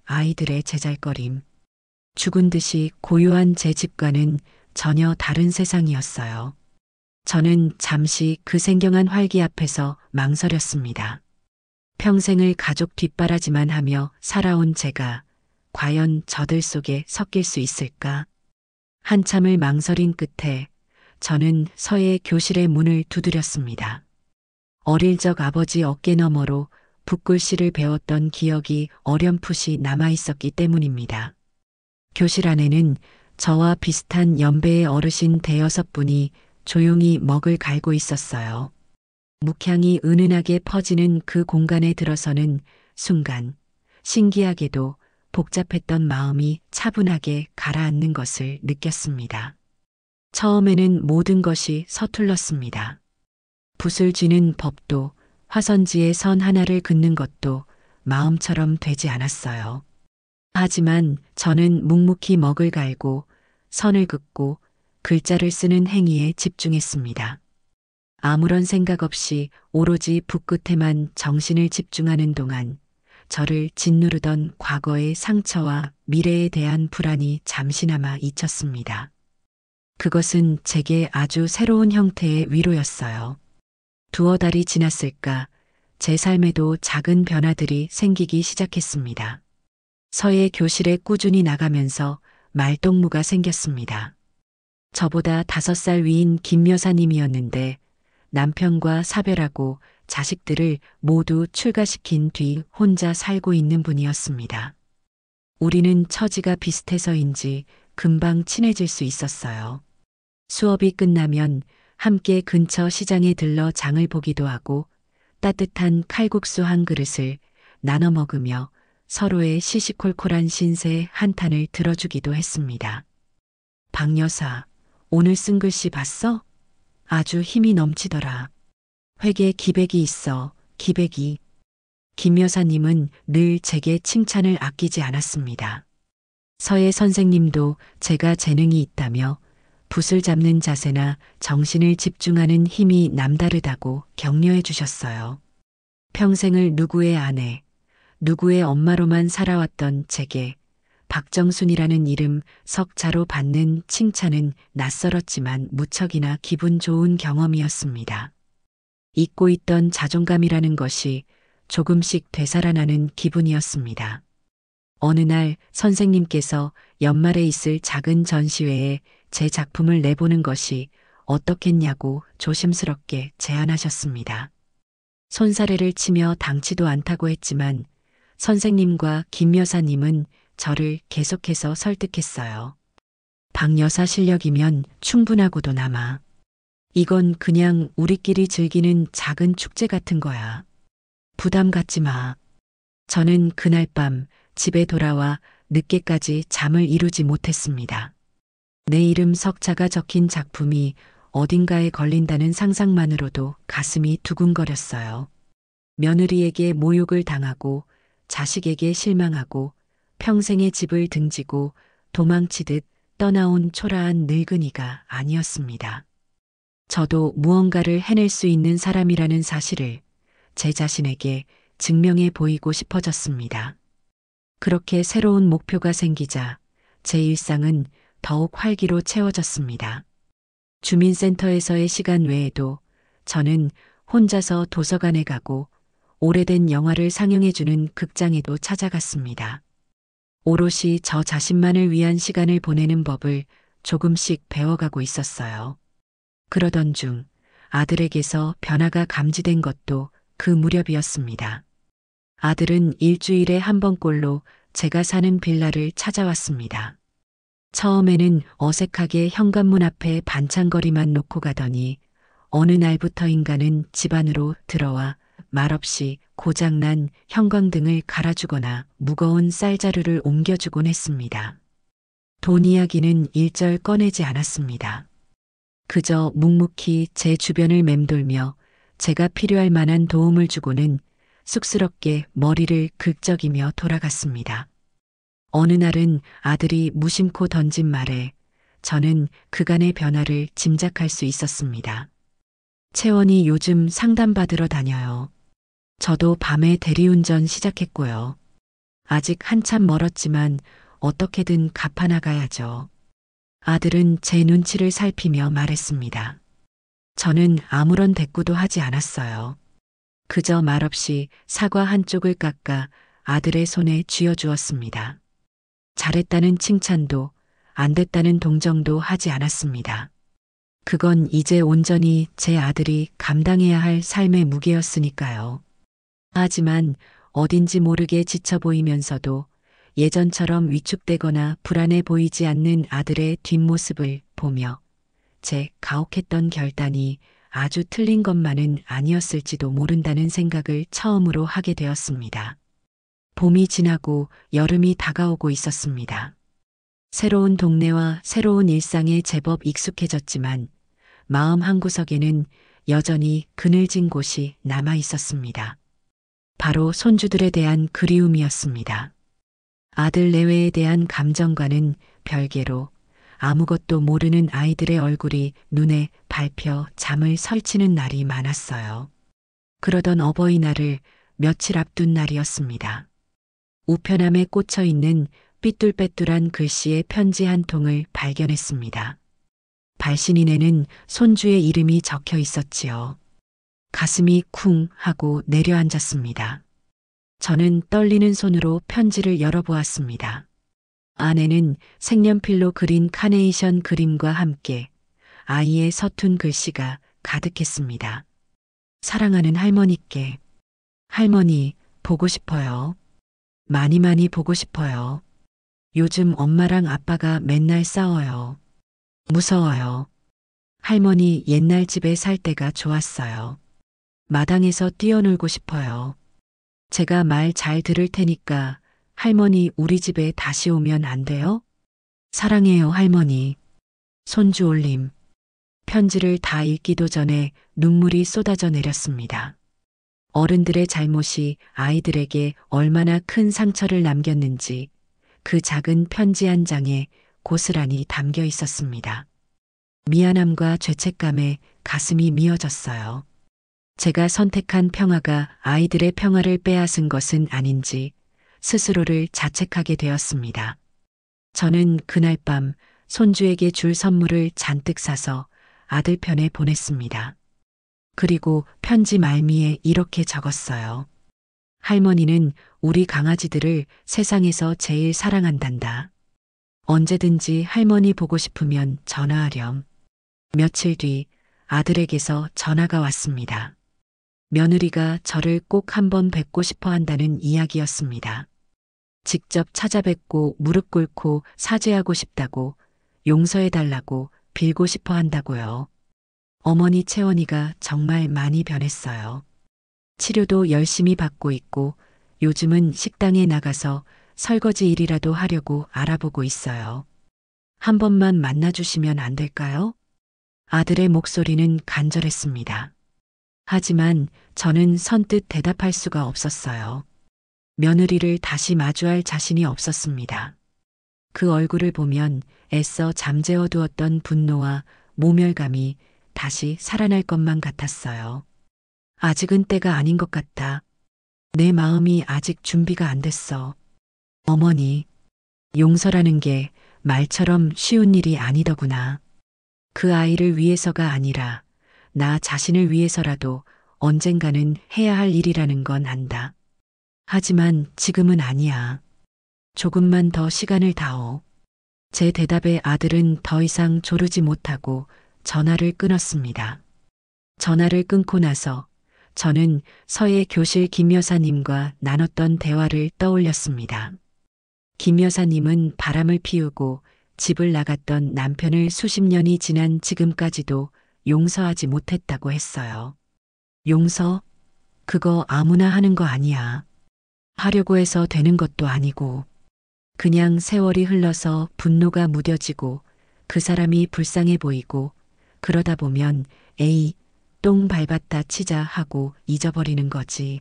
아이들의 제잘거림. 죽은 듯이 고요한 제 집과는 전혀 다른 세상이었어요. 저는 잠시 그 생경한 활기 앞에서 망설였습니다. 평생을 가족 뒷바라지만 하며 살아온 제가 과연 저들 속에 섞일 수 있을까? 한참을 망설인 끝에 저는 서예 교실의 문을 두드렸습니다. 어릴 적 아버지 어깨 너머로 붓글씨를 배웠던 기억이 어렴풋이 남아있었기 때문입니다. 교실 안에는 저와 비슷한 연배의 어르신 대여섯 분이 조용히 먹을 갈고 있었어요. 묵향이 은은하게 퍼지는 그 공간에 들어서는 순간 신기하게도 복잡했던 마음이 차분하게 가라앉는 것을 느꼈습니다. 처음에는 모든 것이 서툴렀습니다. 붓을 쥐는 법도 화선지에 선 하나를 긋는 것도 마음처럼 되지 않았어요. 하지만 저는 묵묵히 먹을 갈고 선을 긋고 글자를 쓰는 행위에 집중했습니다. 아무런 생각 없이 오로지 붓끝에만 정신을 집중하는 동안 저를 짓누르던 과거의 상처와 미래에 대한 불안이 잠시나마 잊혔습니다. 그것은 제게 아주 새로운 형태의 위로였어요. 두어 달이 지났을까 제 삶에도 작은 변화들이 생기기 시작했습니다. 서예 교실에 꾸준히 나가면서 말동무가 생겼습니다. 저보다 5살 위인 김 여사님이었는데 남편과 사별하고 자식들을 모두 출가시킨 뒤 혼자 살고 있는 분이었습니다. 우리는 처지가 비슷해서인지 금방 친해질 수 있었어요. 수업이 끝나면 함께 근처 시장에 들러 장을 보기도 하고 따뜻한 칼국수 한 그릇을 나눠 먹으며 서로의 시시콜콜한 신세 한탄을 들어주기도 했습니다. 박 여사, 오늘 쓴 글씨 봤어? 아주 힘이 넘치더라. 회계 기백이 있어, 기백이. 김 여사님은 늘 제게 칭찬을 아끼지 않았습니다. 서예 선생님도 제가 재능이 있다며 붓을 잡는 자세나 정신을 집중하는 힘이 남다르다고 격려해 주셨어요. 평생을 누구의 아내, 누구의 엄마로만 살아왔던 제게 박정순이라는 이름 석자로 받는 칭찬은 낯설었지만 무척이나 기분 좋은 경험이었습니다. 잊고 있던 자존감이라는 것이 조금씩 되살아나는 기분이었습니다. 어느 날 선생님께서 연말에 있을 작은 전시회에 제 작품을 내보는 것이 어떻겠냐고 조심스럽게 제안하셨습니다. 손사래를 치며 당치도 않다고 했지만 선생님과 김 여사님은 저를 계속해서 설득했어요. 박 여사 실력이면 충분하고도 남아. 이건 그냥 우리끼리 즐기는 작은 축제 같은 거야. 부담 갖지 마. 저는 그날 밤 집에 돌아와 늦게까지 잠을 이루지 못했습니다. 내 이름 석자가 적힌 작품이 어딘가에 걸린다는 상상만으로도 가슴이 두근거렸어요. 며느리에게 모욕을 당하고 자식에게 실망하고 평생의 집을 등지고 도망치듯 떠나온 초라한 늙은이가 아니었습니다. 저도 무언가를 해낼 수 있는 사람이라는 사실을 제 자신에게 증명해 보이고 싶어졌습니다. 그렇게 새로운 목표가 생기자 제 일상은 더욱 활기로 채워졌습니다. 주민센터에서의 시간 외에도 저는 혼자서 도서관에 가고 오래된 영화를 상영해주는 극장에도 찾아갔습니다. 오롯이 저 자신만을 위한 시간을 보내는 법을 조금씩 배워가고 있었어요. 그러던 중 아들에게서 변화가 감지된 것도 그 무렵이었습니다. 아들은 일주일에 한 번꼴로 제가 사는 빌라를 찾아왔습니다. 처음에는 어색하게 현관문 앞에 반창거리만 놓고 가더니 어느 날부터인가는 집 안으로 들어와 말없이 고장난 형광등을 갈아주거나 무거운 쌀자루를 옮겨주곤 했습니다. 돈 이야기는 일절 꺼내지 않았습니다. 그저 묵묵히 제 주변을 맴돌며 제가 필요할 만한 도움을 주고는 쑥스럽게 머리를 긁적이며 돌아갔습니다. 어느 날은 아들이 무심코 던진 말에 저는 그간의 변화를 짐작할 수 있었습니다. 채원이 요즘 상담받으러 다녀요. 저도 밤에 대리운전 시작했고요. 아직 한참 멀었지만 어떻게든 갚아나가야죠. 아들은 제 눈치를 살피며 말했습니다. 저는 아무런 대꾸도 하지 않았어요. 그저 말없이 사과 한쪽을 깎아 아들의 손에 쥐어주었습니다. 잘했다는 칭찬도 안 됐다는 동정도 하지 않았습니다. 그건 이제 온전히 제 아들이 감당해야 할 삶의 무게였으니까요. 하지만 어딘지 모르게 지쳐 보이면서도 예전처럼 위축되거나 불안해 보이지 않는 아들의 뒷모습을 보며 제 가혹했던 결단이 아주 틀린 것만은 아니었을지도 모른다는 생각을 처음으로 하게 되었습니다. 봄이 지나고 여름이 다가오고 있었습니다. 새로운 동네와 새로운 일상에 제법 익숙해졌지만 마음 한구석에는 여전히 그늘진 곳이 남아 있었습니다. 바로 손주들에 대한 그리움이었습니다. 아들 내외에 대한 감정과는 별개로 아무것도 모르는 아이들의 얼굴이 눈에 밟혀 잠을 설치는 날이 많았어요. 그러던 어버이날을 며칠 앞둔 날이었습니다. 우편함에 꽂혀 있는 삐뚤빼뚤한 글씨의 편지 한 통을 발견했습니다. 발신인에는 손주의 이름이 적혀 있었지요. 가슴이 쿵 하고 내려앉았습니다. 저는 떨리는 손으로 편지를 열어보았습니다. 안에는 색연필로 그린 카네이션 그림과 함께 아이의 서툰 글씨가 가득했습니다. 사랑하는 할머니께. 할머니, 보고 싶어요. 많이 많이 보고 싶어요. 요즘 엄마랑 아빠가 맨날 싸워요. 무서워요. 할머니 옛날 집에 살 때가 좋았어요. 마당에서 뛰어놀고 싶어요. 제가 말 잘 들을 테니까 할머니 우리 집에 다시 오면 안 돼요? 사랑해요 할머니. 손주 올림. 편지를 다 읽기도 전에 눈물이 쏟아져 내렸습니다. 어른들의 잘못이 아이들에게 얼마나 큰 상처를 남겼는지 그 작은 편지 한 장에 고스란히 담겨 있었습니다. 미안함과 죄책감에 가슴이 미어졌어요. 제가 선택한 평화가 아이들의 평화를 빼앗은 것은 아닌지 스스로를 자책하게 되었습니다. 저는 그날 밤 손주에게 줄 선물을 잔뜩 사서 아들 편에 보냈습니다. 그리고 편지 말미에 이렇게 적었어요. 할머니는 우리 강아지들을 세상에서 제일 사랑한단다. 언제든지 할머니 보고 싶으면 전화하렴. 며칠 뒤 아들에게서 전화가 왔습니다. 며느리가 저를 꼭 한번 뵙고 싶어 한다는 이야기였습니다. 직접 찾아뵙고 무릎 꿇고 사죄하고 싶다고, 용서해달라고 빌고 싶어 한다고요. 어머니 채원이가 정말 많이 변했어요. 치료도 열심히 받고 있고 요즘은 식당에 나가서 설거지 일이라도 하려고 알아보고 있어요. 한 번만 만나주시면 안 될까요? 아들의 목소리는 간절했습니다. 하지만 저는 선뜻 대답할 수가 없었어요. 며느리를 다시 마주할 자신이 없었습니다. 그 얼굴을 보면 애써 잠재워 두었던 분노와 모멸감이 다시 살아날 것만 같았어요. 아직은 때가 아닌 것 같다. 내 마음이 아직 준비가 안 됐어. 어머니, 용서라는 게 말처럼 쉬운 일이 아니더구나. 그 아이를 위해서가 아니라 나 자신을 위해서라도 언젠가는 해야 할 일이라는 건 안다. 하지만 지금은 아니야. 조금만 더 시간을 다오. 제 대답에 아들은 더 이상 조르지 못하고 전화를 끊었습니다. 전화를 끊고 나서 저는 서예 교실 김 여사님과 나눴던 대화를 떠올렸습니다. 김 여사님은 바람을 피우고 집을 나갔던 남편을 수십 년이 지난 지금까지도 용서하지 못했다고 했어요. 용서? 그거 아무나 하는 거 아니야. 하려고 해서 되는 것도 아니고. 그냥 세월이 흘러서 분노가 무뎌지고 그 사람이 불쌍해 보이고 그러다 보면 에이, 똥 밟았다 치자 하고 잊어버리는 거지.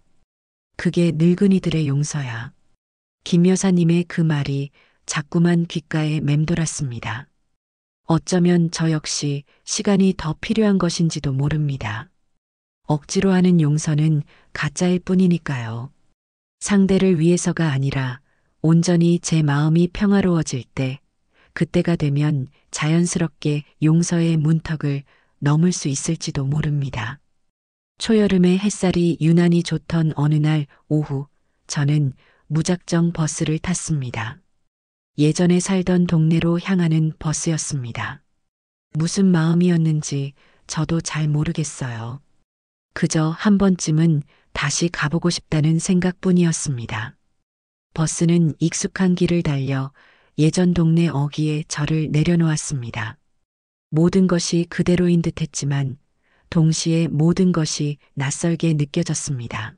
그게 늙은이들의 용서야. 김 여사님의 그 말이 자꾸만 귓가에 맴돌았습니다. 어쩌면 저 역시 시간이 더 필요한 것인지도 모릅니다. 억지로 하는 용서는 가짜일 뿐이니까요. 상대를 위해서가 아니라 온전히 제 마음이 평화로워질 때, 그때가 되면 자연스럽게 용서의 문턱을 넘을 수 있을지도 모릅니다. 초여름의 햇살이 유난히 좋던 어느 날 오후, 저는 무작정 버스를 탔습니다. 예전에 살던 동네로 향하는 버스였습니다. 무슨 마음이었는지 저도 잘 모르겠어요. 그저 한 번쯤은 다시 가보고 싶다는 생각뿐이었습니다. 버스는 익숙한 길을 달려 예전 동네 어귀에 저를 내려놓았습니다. 모든 것이 그대로인 듯 했지만 동시에 모든 것이 낯설게 느껴졌습니다.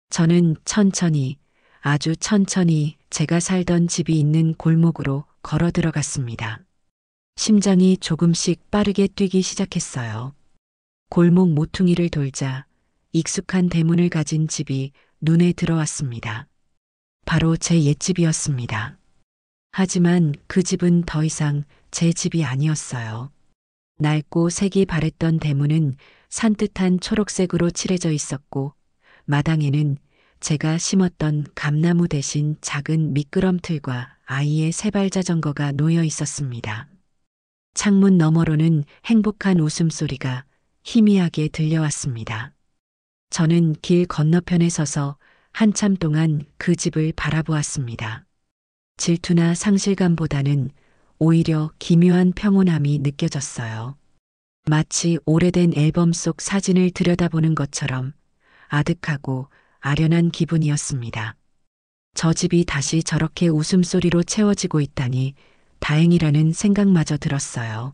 저는 천천히, 아주 천천히 제가 살던 집이 있는 골목으로 걸어 들어갔습니다. 심장이 조금씩 빠르게 뛰기 시작했어요. 골목 모퉁이를 돌자 익숙한 대문을 가진 집이 눈에 들어왔습니다. 바로 제 옛집이었습니다. 하지만 그 집은 더 이상 제 집이 아니었어요. 낡고 색이 바랬던 대문은 산뜻한 초록색으로 칠해져 있었고 마당에는 제가 심었던 감나무 대신 작은 미끄럼틀과 아이의 세발 자전거가 놓여 있었습니다. 창문 너머로는 행복한 웃음소리가 희미하게 들려왔습니다. 저는 길 건너편에 서서 한참 동안 그 집을 바라보았습니다. 질투나 상실감보다는 오히려 기묘한 평온함이 느껴졌어요. 마치 오래된 앨범 속 사진을 들여다보는 것처럼 아득하고 아련한 기분이었습니다. 저 집이 다시 저렇게 웃음소리로 채워지고 있다니 다행이라는 생각마저 들었어요.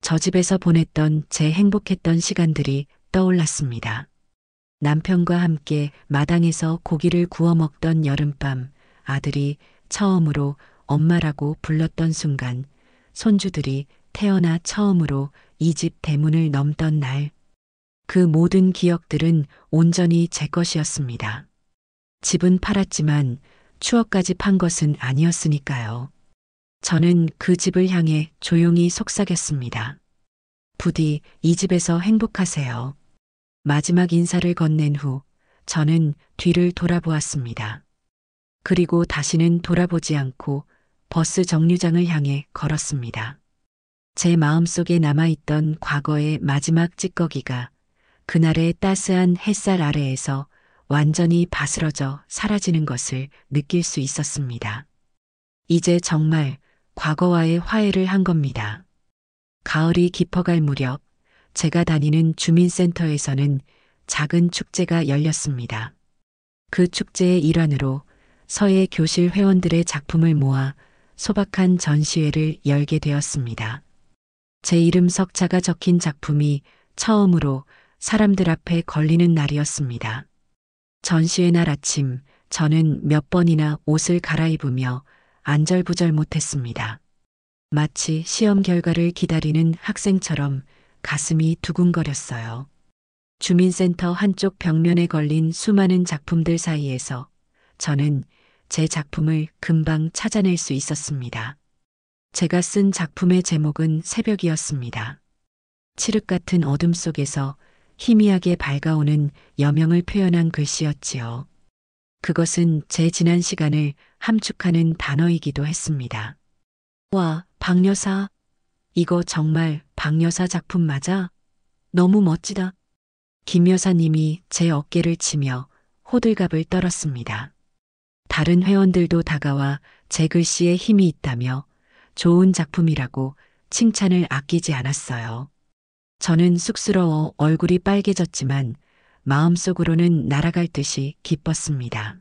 저 집에서 보냈던 제 행복했던 시간들이 떠올랐습니다. 남편과 함께 마당에서 고기를 구워 먹던 여름밤, 아들이 처음으로 엄마라고 불렀던 순간, 손주들이 태어나 처음으로 이 집 대문을 넘던 날, 그 모든 기억들은 온전히 제 것이었습니다. 집은 팔았지만 추억까지 판 것은 아니었으니까요. 저는 그 집을 향해 조용히 속삭였습니다. 부디 이 집에서 행복하세요. 마지막 인사를 건넨 후 저는 뒤를 돌아보았습니다. 그리고 다시는 돌아보지 않고 버스 정류장을 향해 걸었습니다. 제 마음속에 남아있던 과거의 마지막 찌꺼기가 그날의 따스한 햇살 아래에서 완전히 바스러져 사라지는 것을 느낄 수 있었습니다. 이제 정말 과거와의 화해를 한 겁니다. 가을이 깊어갈 무렵 제가 다니는 주민센터에서는 작은 축제가 열렸습니다. 그 축제의 일환으로 서예 교실 회원들의 작품을 모아 소박한 전시회를 열게 되었습니다. 제 이름 석자가 적힌 작품이 처음으로 사람들 앞에 걸리는 날이었습니다. 전시회 날 아침 저는 몇 번이나 옷을 갈아입으며 안절부절 못했습니다. 마치 시험 결과를 기다리는 학생처럼 가슴이 두근거렸어요. 주민센터 한쪽 벽면에 걸린 수많은 작품들 사이에서 저는 제 작품을 금방 찾아낼 수 있었습니다. 제가 쓴 작품의 제목은 새벽이었습니다. 칠흑 같은 어둠 속에서 희미하게 밝아오는 여명을 표현한 글씨였지요. 그것은 제 지난 시간을 함축하는 단어이기도 했습니다. 와, 박 여사. 이거 정말 박 여사 작품 맞아? 너무 멋지다. 김 여사님이 제 어깨를 치며 호들갑을 떨었습니다. 다른 회원들도 다가와 제 글씨에 힘이 있다며 좋은 작품이라고 칭찬을 아끼지 않았어요. 저는 쑥스러워 얼굴이 빨개졌지만 마음속으로는 날아갈 듯이 기뻤습니다.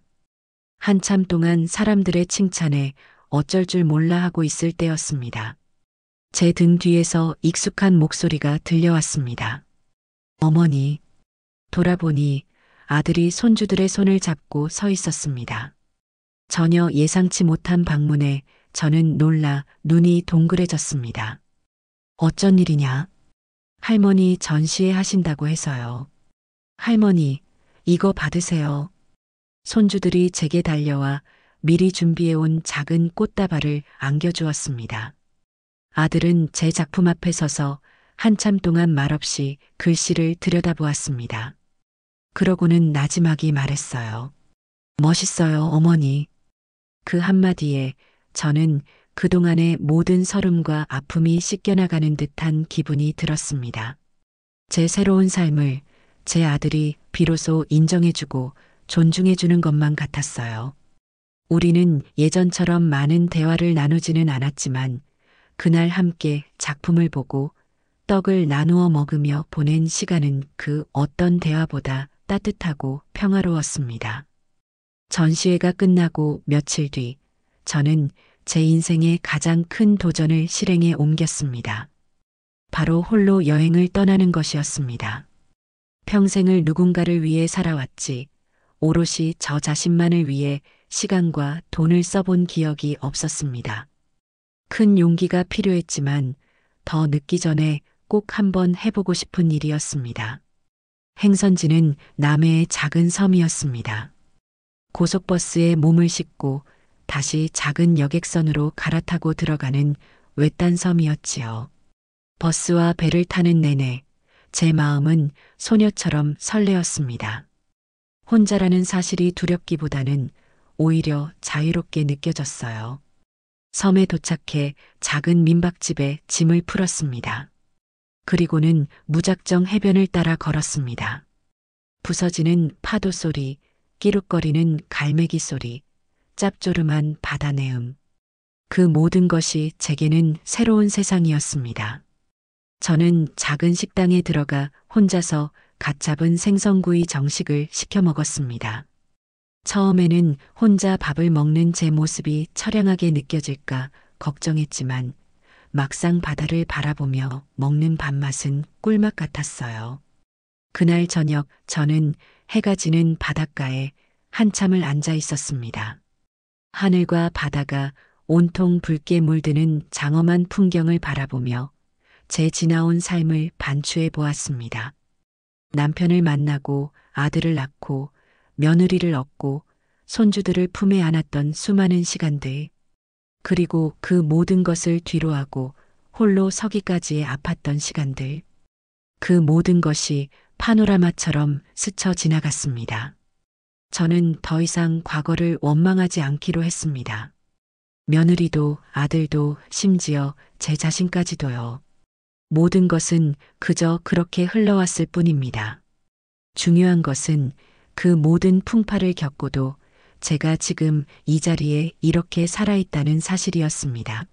한참 동안 사람들의 칭찬에 어쩔 줄 몰라 하고 있을 때였습니다. 제 등 뒤에서 익숙한 목소리가 들려왔습니다. 어머니. 돌아보니 아들이 손주들의 손을 잡고 서 있었습니다. 전혀 예상치 못한 방문에 저는 놀라 눈이 동그래졌습니다. 어쩐 일이냐? 할머니 전시회 하신다고 해서요. 할머니, 이거 받으세요. 손주들이 제게 달려와 미리 준비해온 작은 꽃다발을 안겨주었습니다. 아들은 제 작품 앞에 서서 한참 동안 말없이 글씨를 들여다보았습니다. 그러고는 나지막이 말했어요. 멋있어요, 어머니. 그 한마디에 저는 그동안의 모든 서름과 아픔이 씻겨나가는 듯한 기분이 들었습니다. 제 새로운 삶을 제 아들이 비로소 인정해주고 존중해주는 것만 같았어요. 우리는 예전처럼 많은 대화를 나누지는 않았지만 그날 함께 작품을 보고 떡을 나누어 먹으며 보낸 시간은 그 어떤 대화보다 따뜻하고 평화로웠습니다. 전시회가 끝나고 며칠 뒤 저는 제 인생의 가장 큰 도전을 실행에 옮겼습니다. 바로 홀로 여행을 떠나는 것이었습니다. 평생을 누군가를 위해 살아왔지 오롯이 저 자신만을 위해 시간과 돈을 써본 기억이 없었습니다. 큰 용기가 필요했지만 더 늦기 전에 꼭 한번 해보고 싶은 일이었습니다. 행선지는 남해의 작은 섬이었습니다. 고속버스에 몸을 싣고 다시 작은 여객선으로 갈아타고 들어가는 외딴 섬이었지요. 버스와 배를 타는 내내 제 마음은 소녀처럼 설레었습니다. 혼자라는 사실이 두렵기보다는 오히려 자유롭게 느껴졌어요. 섬에 도착해 작은 민박집에 짐을 풀었습니다. 그리고는 무작정 해변을 따라 걸었습니다. 부서지는 파도 소리, 끼룩거리는 갈매기 소리, 짭조름한 바다 내음. 그 모든 것이 제게는 새로운 세상이었습니다. 저는 작은 식당에 들어가 혼자서 갓 잡은 생선구이 정식을 시켜 먹었습니다. 처음에는 혼자 밥을 먹는 제 모습이 처량하게 느껴질까 걱정했지만 막상 바다를 바라보며 먹는 밥맛은 꿀맛 같았어요. 그날 저녁 저는 해가 지는 바닷가에 한참을 앉아 있었습니다. 하늘과 바다가 온통 붉게 물드는 장엄한 풍경을 바라보며 제 지나온 삶을 반추해 보았습니다. 남편을 만나고 아들을 낳고 며느리를 얻고 손주들을 품에 안았던 수많은 시간들, 그리고 그 모든 것을 뒤로하고 홀로 서기까지의 아팠던 시간들, 그 모든 것이 파노라마처럼 스쳐 지나갔습니다. 저는 더 이상 과거를 원망하지 않기로 했습니다. 며느리도 아들도 심지어 제 자신까지도요. 모든 것은 그저 그렇게 흘러왔을 뿐입니다. 중요한 것은 그 모든 풍파를 겪고도 제가 지금 이 자리에 이렇게 살아있다는 사실이었습니다.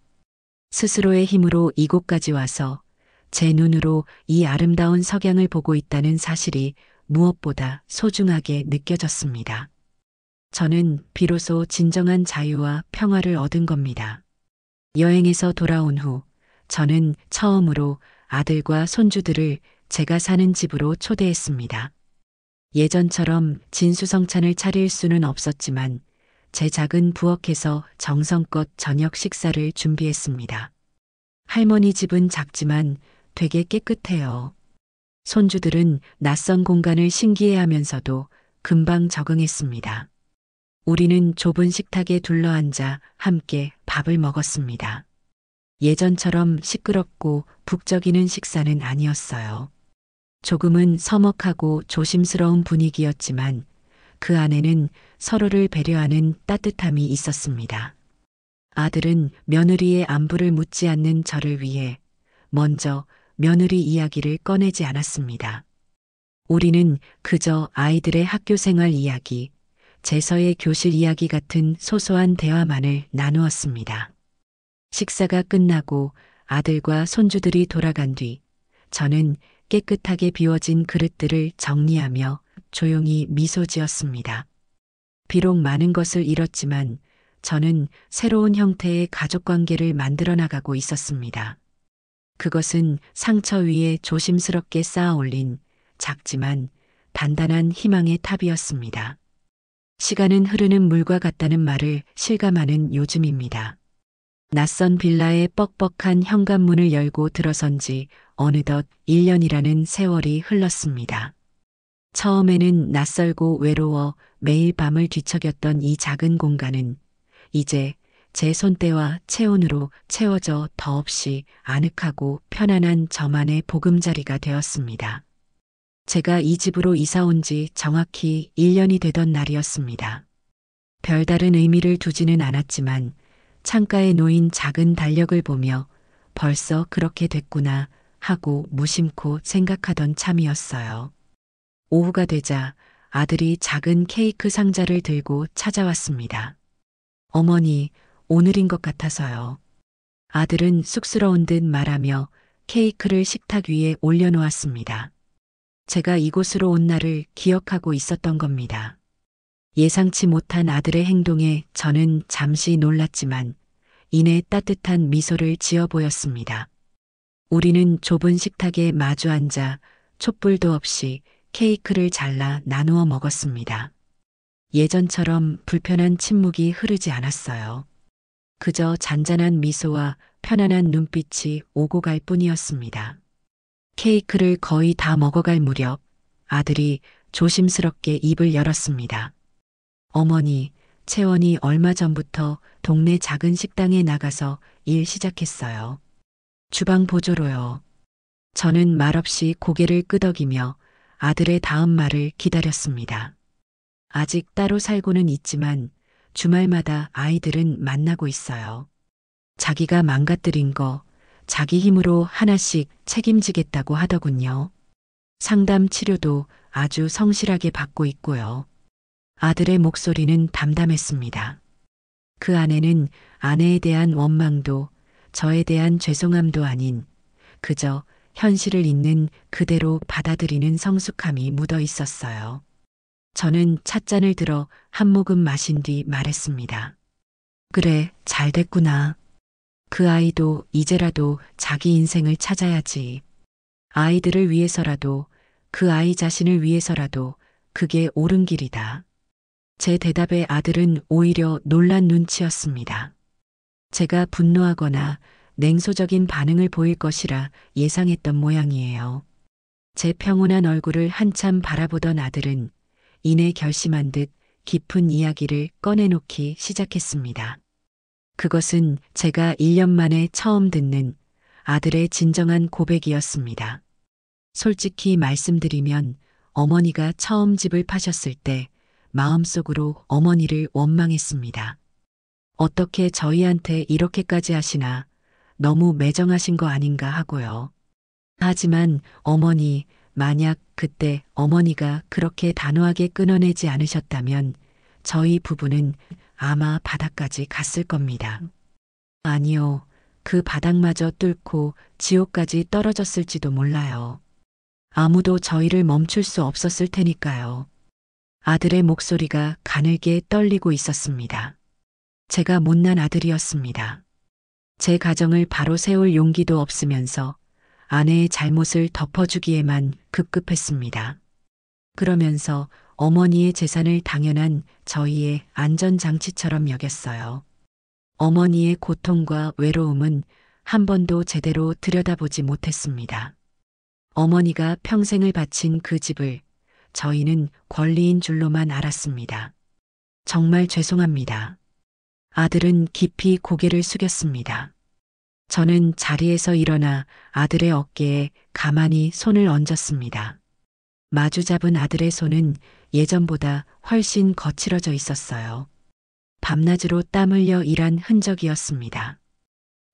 스스로의 힘으로 이곳까지 와서 제 눈으로 이 아름다운 석양을 보고 있다는 사실이 무엇보다 소중하게 느껴졌습니다. 저는 비로소 진정한 자유와 평화를 얻은 겁니다. 여행에서 돌아온 후 저는 처음으로 아들과 손주들을 제가 사는 집으로 초대했습니다. 예전처럼 진수성찬을 차릴 수는 없었지만 제 작은 부엌에서 정성껏 저녁 식사를 준비했습니다. 할머니 집은 작지만 되게 깨끗해요. 손주들은 낯선 공간을 신기해하면서도 금방 적응했습니다. 우리는 좁은 식탁에 둘러앉아 함께 밥을 먹었습니다. 예전처럼 시끄럽고 북적이는 식사는 아니었어요. 조금은 서먹하고 조심스러운 분위기였지만 그 안에는 서로를 배려하는 따뜻함이 있었습니다. 아들은 며느리의 안부를 묻지 않는 저를 위해 먼저 며느리 이야기를 꺼내지 않았습니다. 우리는 그저 아이들의 학교 생활 이야기, 제서의 교실 이야기 같은 소소한 대화만을 나누었습니다. 식사가 끝나고 아들과 손주들이 돌아간 뒤 저는 깨끗하게 비워진 그릇들을 정리하며 조용히 미소 지었습니다. 비록 많은 것을 잃었지만 저는 새로운 형태의 가족관계를 만들어 나가고 있었습니다. 그것은 상처 위에 조심스럽게 쌓아 올린 작지만 단단한 희망의 탑이었습니다. 시간은 흐르는 물과 같다는 말을 실감하는 요즘입니다. 낯선 빌라의 뻑뻑한 현관문을 열고 들어선 지 어느덧 1년이라는 세월이 흘렀습니다. 처음에는 낯설고 외로워 매일 밤을 뒤척였던 이 작은 공간은 이제 제 손때와 체온으로 채워져 더없이 아늑하고 편안한 저만의 보금자리가 되었습니다. 제가 이 집으로 이사 온 지 정확히 1년이 되던 날이었습니다. 별다른 의미를 두지는 않았지만 창가에 놓인 작은 달력을 보며 벌써 그렇게 됐구나 하고 무심코 생각하던 참이었어요. 오후가 되자 아들이 작은 케이크 상자를 들고 찾아왔습니다. 어머니, 오늘인 것 같아서요. 아들은 쑥스러운 듯 말하며 케이크를 식탁 위에 올려놓았습니다. 제가 이곳으로 온 날을 기억하고 있었던 겁니다. 예상치 못한 아들의 행동에 저는 잠시 놀랐지만 이내 따뜻한 미소를 지어 보였습니다. 우리는 좁은 식탁에 마주 앉아 촛불도 없이 케이크를 잘라 나누어 먹었습니다. 예전처럼 불편한 침묵이 흐르지 않았어요. 그저 잔잔한 미소와 편안한 눈빛이 오고 갈 뿐이었습니다. 케이크를 거의 다 먹어갈 무렵 아들이 조심스럽게 입을 열었습니다. 어머니, 채원이 얼마 전부터 동네 작은 식당에 나가서 일 시작했어요. 주방 보조로요. 저는 말없이 고개를 끄덕이며 아들의 다음 말을 기다렸습니다. 아직 따로 살고는 있지만 주말마다 아이들은 만나고 있어요. 자기가 망가뜨린 거 자기 힘으로 하나씩 책임지겠다고 하더군요. 상담 치료도 아주 성실하게 받고 있고요. 아들의 목소리는 담담했습니다. 그 안에는 아내에 대한 원망도 저에 대한 죄송함도 아닌 그저 현실을 있는 그대로 받아들이는 성숙함이 묻어 있었어요. 저는 찻잔을 들어 한 모금 마신 뒤 말했습니다. 그래, 잘 됐구나. 그 아이도 이제라도 자기 인생을 찾아야지. 아이들을 위해서라도, 그 아이 자신을 위해서라도 그게 옳은 길이다. 제 대답에 아들은 오히려 놀란 눈치였습니다. 제가 분노하거나 냉소적인 반응을 보일 것이라 예상했던 모양이에요. 제 평온한 얼굴을 한참 바라보던 아들은 이내 결심한 듯 깊은 이야기를 꺼내놓기 시작했습니다. 그것은 제가 1년 만에 처음 듣는 아들의 진정한 고백이었습니다. 솔직히 말씀드리면 어머니가 처음 집을 파셨을 때 마음속으로 어머니를 원망했습니다. 어떻게 저희한테 이렇게까지 하시나 너무 매정하신 거 아닌가 하고요. 하지만 어머니, 만약 그때 어머니가 그렇게 단호하게 끊어내지 않으셨다면 저희 부부는 아마 바닥까지 갔을 겁니다. 아니요, 그 바닥마저 뚫고 지옥까지 떨어졌을지도 몰라요. 아무도 저희를 멈출 수 없었을 테니까요. 아들의 목소리가 가늘게 떨리고 있었습니다. 제가 못난 아들이었습니다. 제 가정을 바로 세울 용기도 없으면서 아내의 잘못을 덮어주기에만 급급했습니다. 그러면서 어머니의 재산을 당연한 저희의 안전장치처럼 여겼어요. 어머니의 고통과 외로움은 한 번도 제대로 들여다보지 못했습니다. 어머니가 평생을 바친 그 집을 저희는 권리인 줄로만 알았습니다. 정말 죄송합니다. 아들은 깊이 고개를 숙였습니다. 저는 자리에서 일어나 아들의 어깨에 가만히 손을 얹었습니다. 마주 잡은 아들의 손은 예전보다 훨씬 거칠어져 있었어요. 밤낮으로 땀 흘려 일한 흔적이었습니다.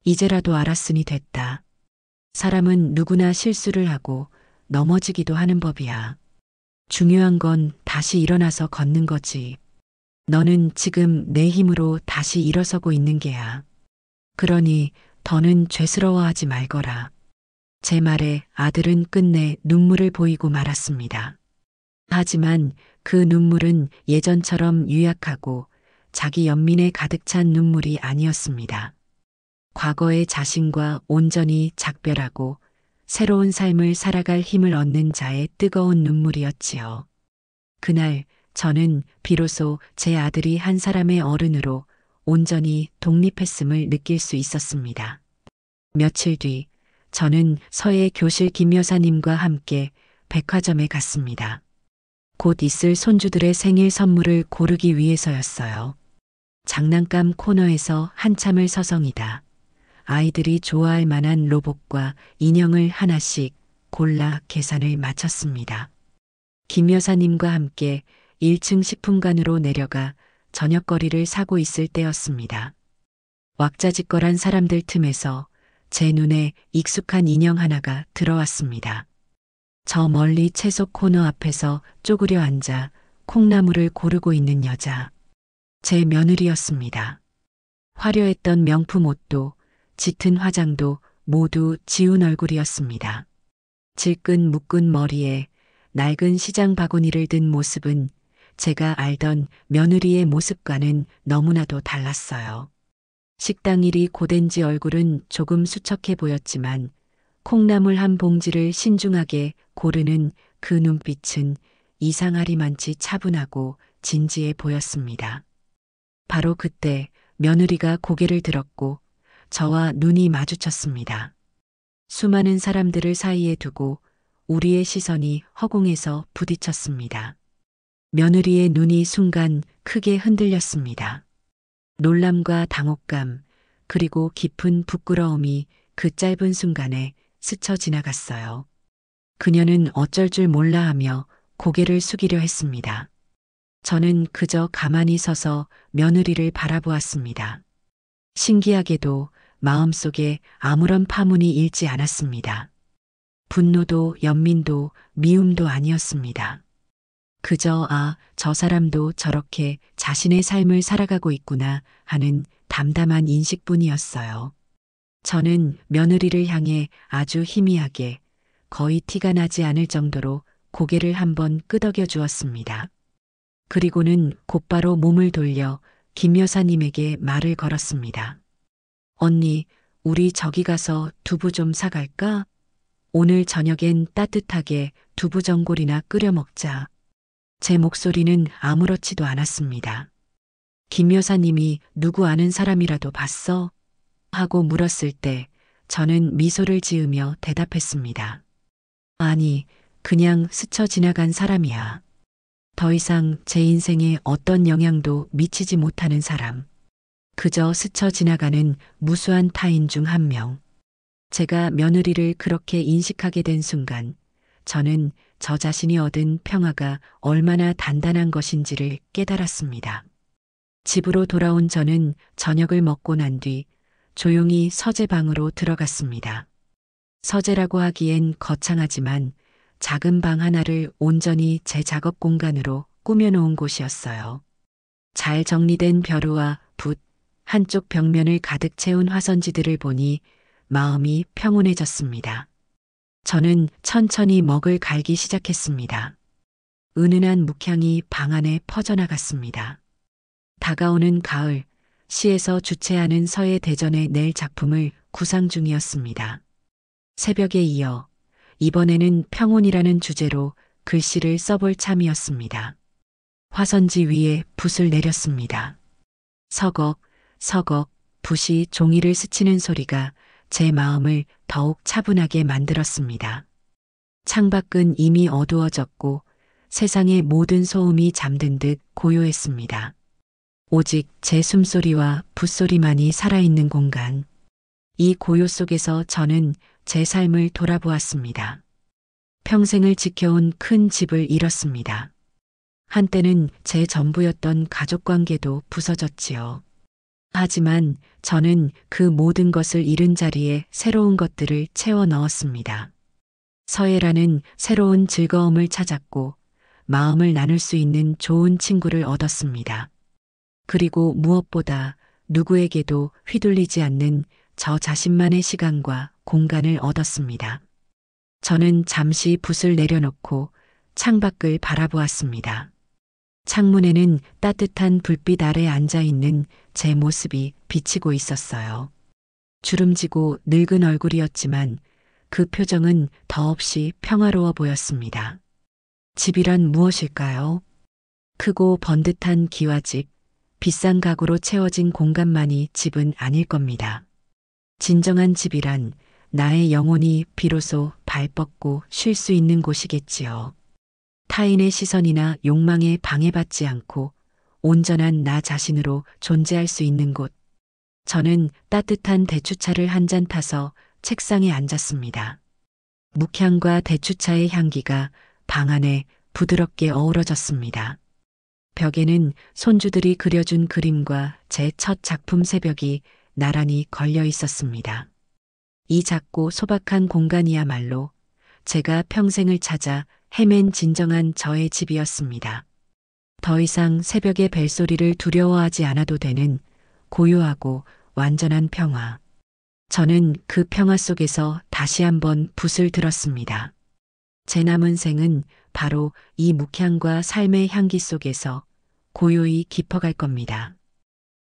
이제라도 알았으니 됐다. 사람은 누구나 실수를 하고 넘어지기도 하는 법이야. 중요한 건 다시 일어나서 걷는 거지. 너는 지금 내 힘으로 다시 일어서고 있는 게야. 그러니 더는 죄스러워하지 말거라. 제 말에 아들은 끝내 눈물을 보이고 말았습니다. 하지만 그 눈물은 예전처럼 유약하고 자기 연민에 가득 찬 눈물이 아니었습니다. 과거의 자신과 온전히 작별하고 새로운 삶을 살아갈 힘을 얻는 자의 뜨거운 눈물이었지요. 그날 저는 비로소 제 아들이 한 사람의 어른으로 온전히 독립했음을 느낄 수 있었습니다. 며칠 뒤 저는 서예 교실 김 여사님과 함께 백화점에 갔습니다. 곧 있을 손주들의 생일 선물을 고르기 위해서였어요. 장난감 코너에서 한참을 서성이다 아이들이 좋아할 만한 로봇과 인형을 하나씩 골라 계산을 마쳤습니다. 김 여사님과 함께 1층 식품관으로 내려가 저녁거리를 사고 있을 때였습니다. 왁자지껄한 사람들 틈에서 제 눈에 익숙한 인형 하나가 들어왔습니다. 저 멀리 채소 코너 앞에서 쪼그려 앉아 콩나물을 고르고 있는 여자. 제 며느리였습니다. 화려했던 명품 옷도 짙은 화장도 모두 지운 얼굴이었습니다. 질끈 묶은 머리에 낡은 시장 바구니를 든 모습은 제가 알던 며느리의 모습과는 너무나도 달랐어요. 식당 일이 고된 지 얼굴은 조금 수척해 보였지만 콩나물 한 봉지를 신중하게 고르는 그 눈빛은 이상하리만치 차분하고 진지해 보였습니다. 바로 그때 며느리가 고개를 들었고 저와 눈이 마주쳤습니다. 수많은 사람들을 사이에 두고 우리의 시선이 허공에서 부딪혔습니다. 며느리의 눈이 순간 크게 흔들렸습니다. 놀람과 당혹감, 그리고 깊은 부끄러움이 그 짧은 순간에 스쳐 지나갔어요. 그녀는 어쩔 줄 몰라 하며 고개를 숙이려 했습니다. 저는 그저 가만히 서서 며느리를 바라보았습니다. 신기하게도 마음속에 아무런 파문이 일지 않았습니다. 분노도 연민도 미움도 아니었습니다. 그저 저 사람도 저렇게 자신의 삶을 살아가고 있구나 하는 담담한 인식뿐이었어요. 저는 며느리를 향해 아주 희미하게 거의 티가 나지 않을 정도로 고개를 한번 끄덕여 주었습니다. 그리고는 곧바로 몸을 돌려 김 여사님에게 말을 걸었습니다. 언니, 우리 저기 가서 두부 좀 사갈까? 오늘 저녁엔 따뜻하게 두부전골이나 끓여 먹자. 제 목소리는 아무렇지도 않았습니다. 김 여사님이 누구 아는 사람이라도 봤어? 하고 물었을 때 저는 미소를 지으며 대답했습니다. 아니, 그냥 스쳐 지나간 사람이야. 더 이상 제 인생에 어떤 영향도 미치지 못하는 사람. 그저 스쳐 지나가는 무수한 타인 중 한 명. 제가 며느리를 그렇게 인식하게 된 순간 저는 저 자신이 얻은 평화가 얼마나 단단한 것인지를 깨달았습니다. 집으로 돌아온 저는 저녁을 먹고 난 뒤 조용히 서재 방으로 들어갔습니다. 서재라고 하기엔 거창하지만 작은 방 하나를 온전히 제 작업 공간으로 꾸며놓은 곳이었어요. 잘 정리된 벼루와 붓, 한쪽 벽면을 가득 채운 화선지들을 보니 마음이 평온해졌습니다. 저는 천천히 먹을 갈기 시작했습니다. 은은한 묵향이 방 안에 퍼져나갔습니다. 다가오는 가을, 시에서 주최하는 서예 대전에 낼 작품을 구상 중이었습니다. 새벽에 이어 이번에는 평온이라는 주제로 글씨를 써볼 참이었습니다. 화선지 위에 붓을 내렸습니다. 서걱, 서걱, 붓이 종이를 스치는 소리가 제 마음을 더욱 차분하게 만들었습니다. 창밖은 이미 어두워졌고 세상의 모든 소음이 잠든 듯 고요했습니다. 오직 제 숨소리와 붓소리만이 살아있는 공간. 이 고요 속에서 저는 제 삶을 돌아보았습니다. 평생을 지켜온 큰 집을 잃었습니다. 한때는 제 전부였던 가족관계도 부서졌지요. 하지만 저는 그 모든 것을 잃은 자리에 새로운 것들을 채워 넣었습니다. 서예라는 새로운 즐거움을 찾았고 마음을 나눌 수 있는 좋은 친구를 얻었습니다. 그리고 무엇보다 누구에게도 휘둘리지 않는 저 자신만의 시간과 공간을 얻었습니다. 저는 잠시 붓을 내려놓고 창밖을 바라보았습니다. 창문에는 따뜻한 불빛 아래 앉아있는 제 모습이 비치고 있었어요. 주름지고 늙은 얼굴이었지만 그 표정은 더없이 평화로워 보였습니다. 집이란 무엇일까요? 크고 번듯한 기와집, 비싼 가구로 채워진 공간만이 집은 아닐 겁니다. 진정한 집이란 나의 영혼이 비로소 발 뻗고 쉴 수 있는 곳이겠지요. 타인의 시선이나 욕망에 방해받지 않고 온전한 나 자신으로 존재할 수 있는 곳. 저는 따뜻한 대추차를 한 잔 타서 책상에 앉았습니다. 묵향과 대추차의 향기가 방 안에 부드럽게 어우러졌습니다. 벽에는 손주들이 그려준 그림과 제 첫 작품 새벽이 나란히 걸려 있었습니다. 이 작고 소박한 공간이야말로 제가 평생을 찾아 헤맨 진정한 저의 집이었습니다. 더 이상 새벽의 벨소리를 두려워하지 않아도 되는 고요하고 완전한 평화. 저는 그 평화 속에서 다시 한번 붓을 들었습니다. 제 남은 생은 바로 이 묵향과 삶의 향기 속에서 고요히 깊어갈 겁니다.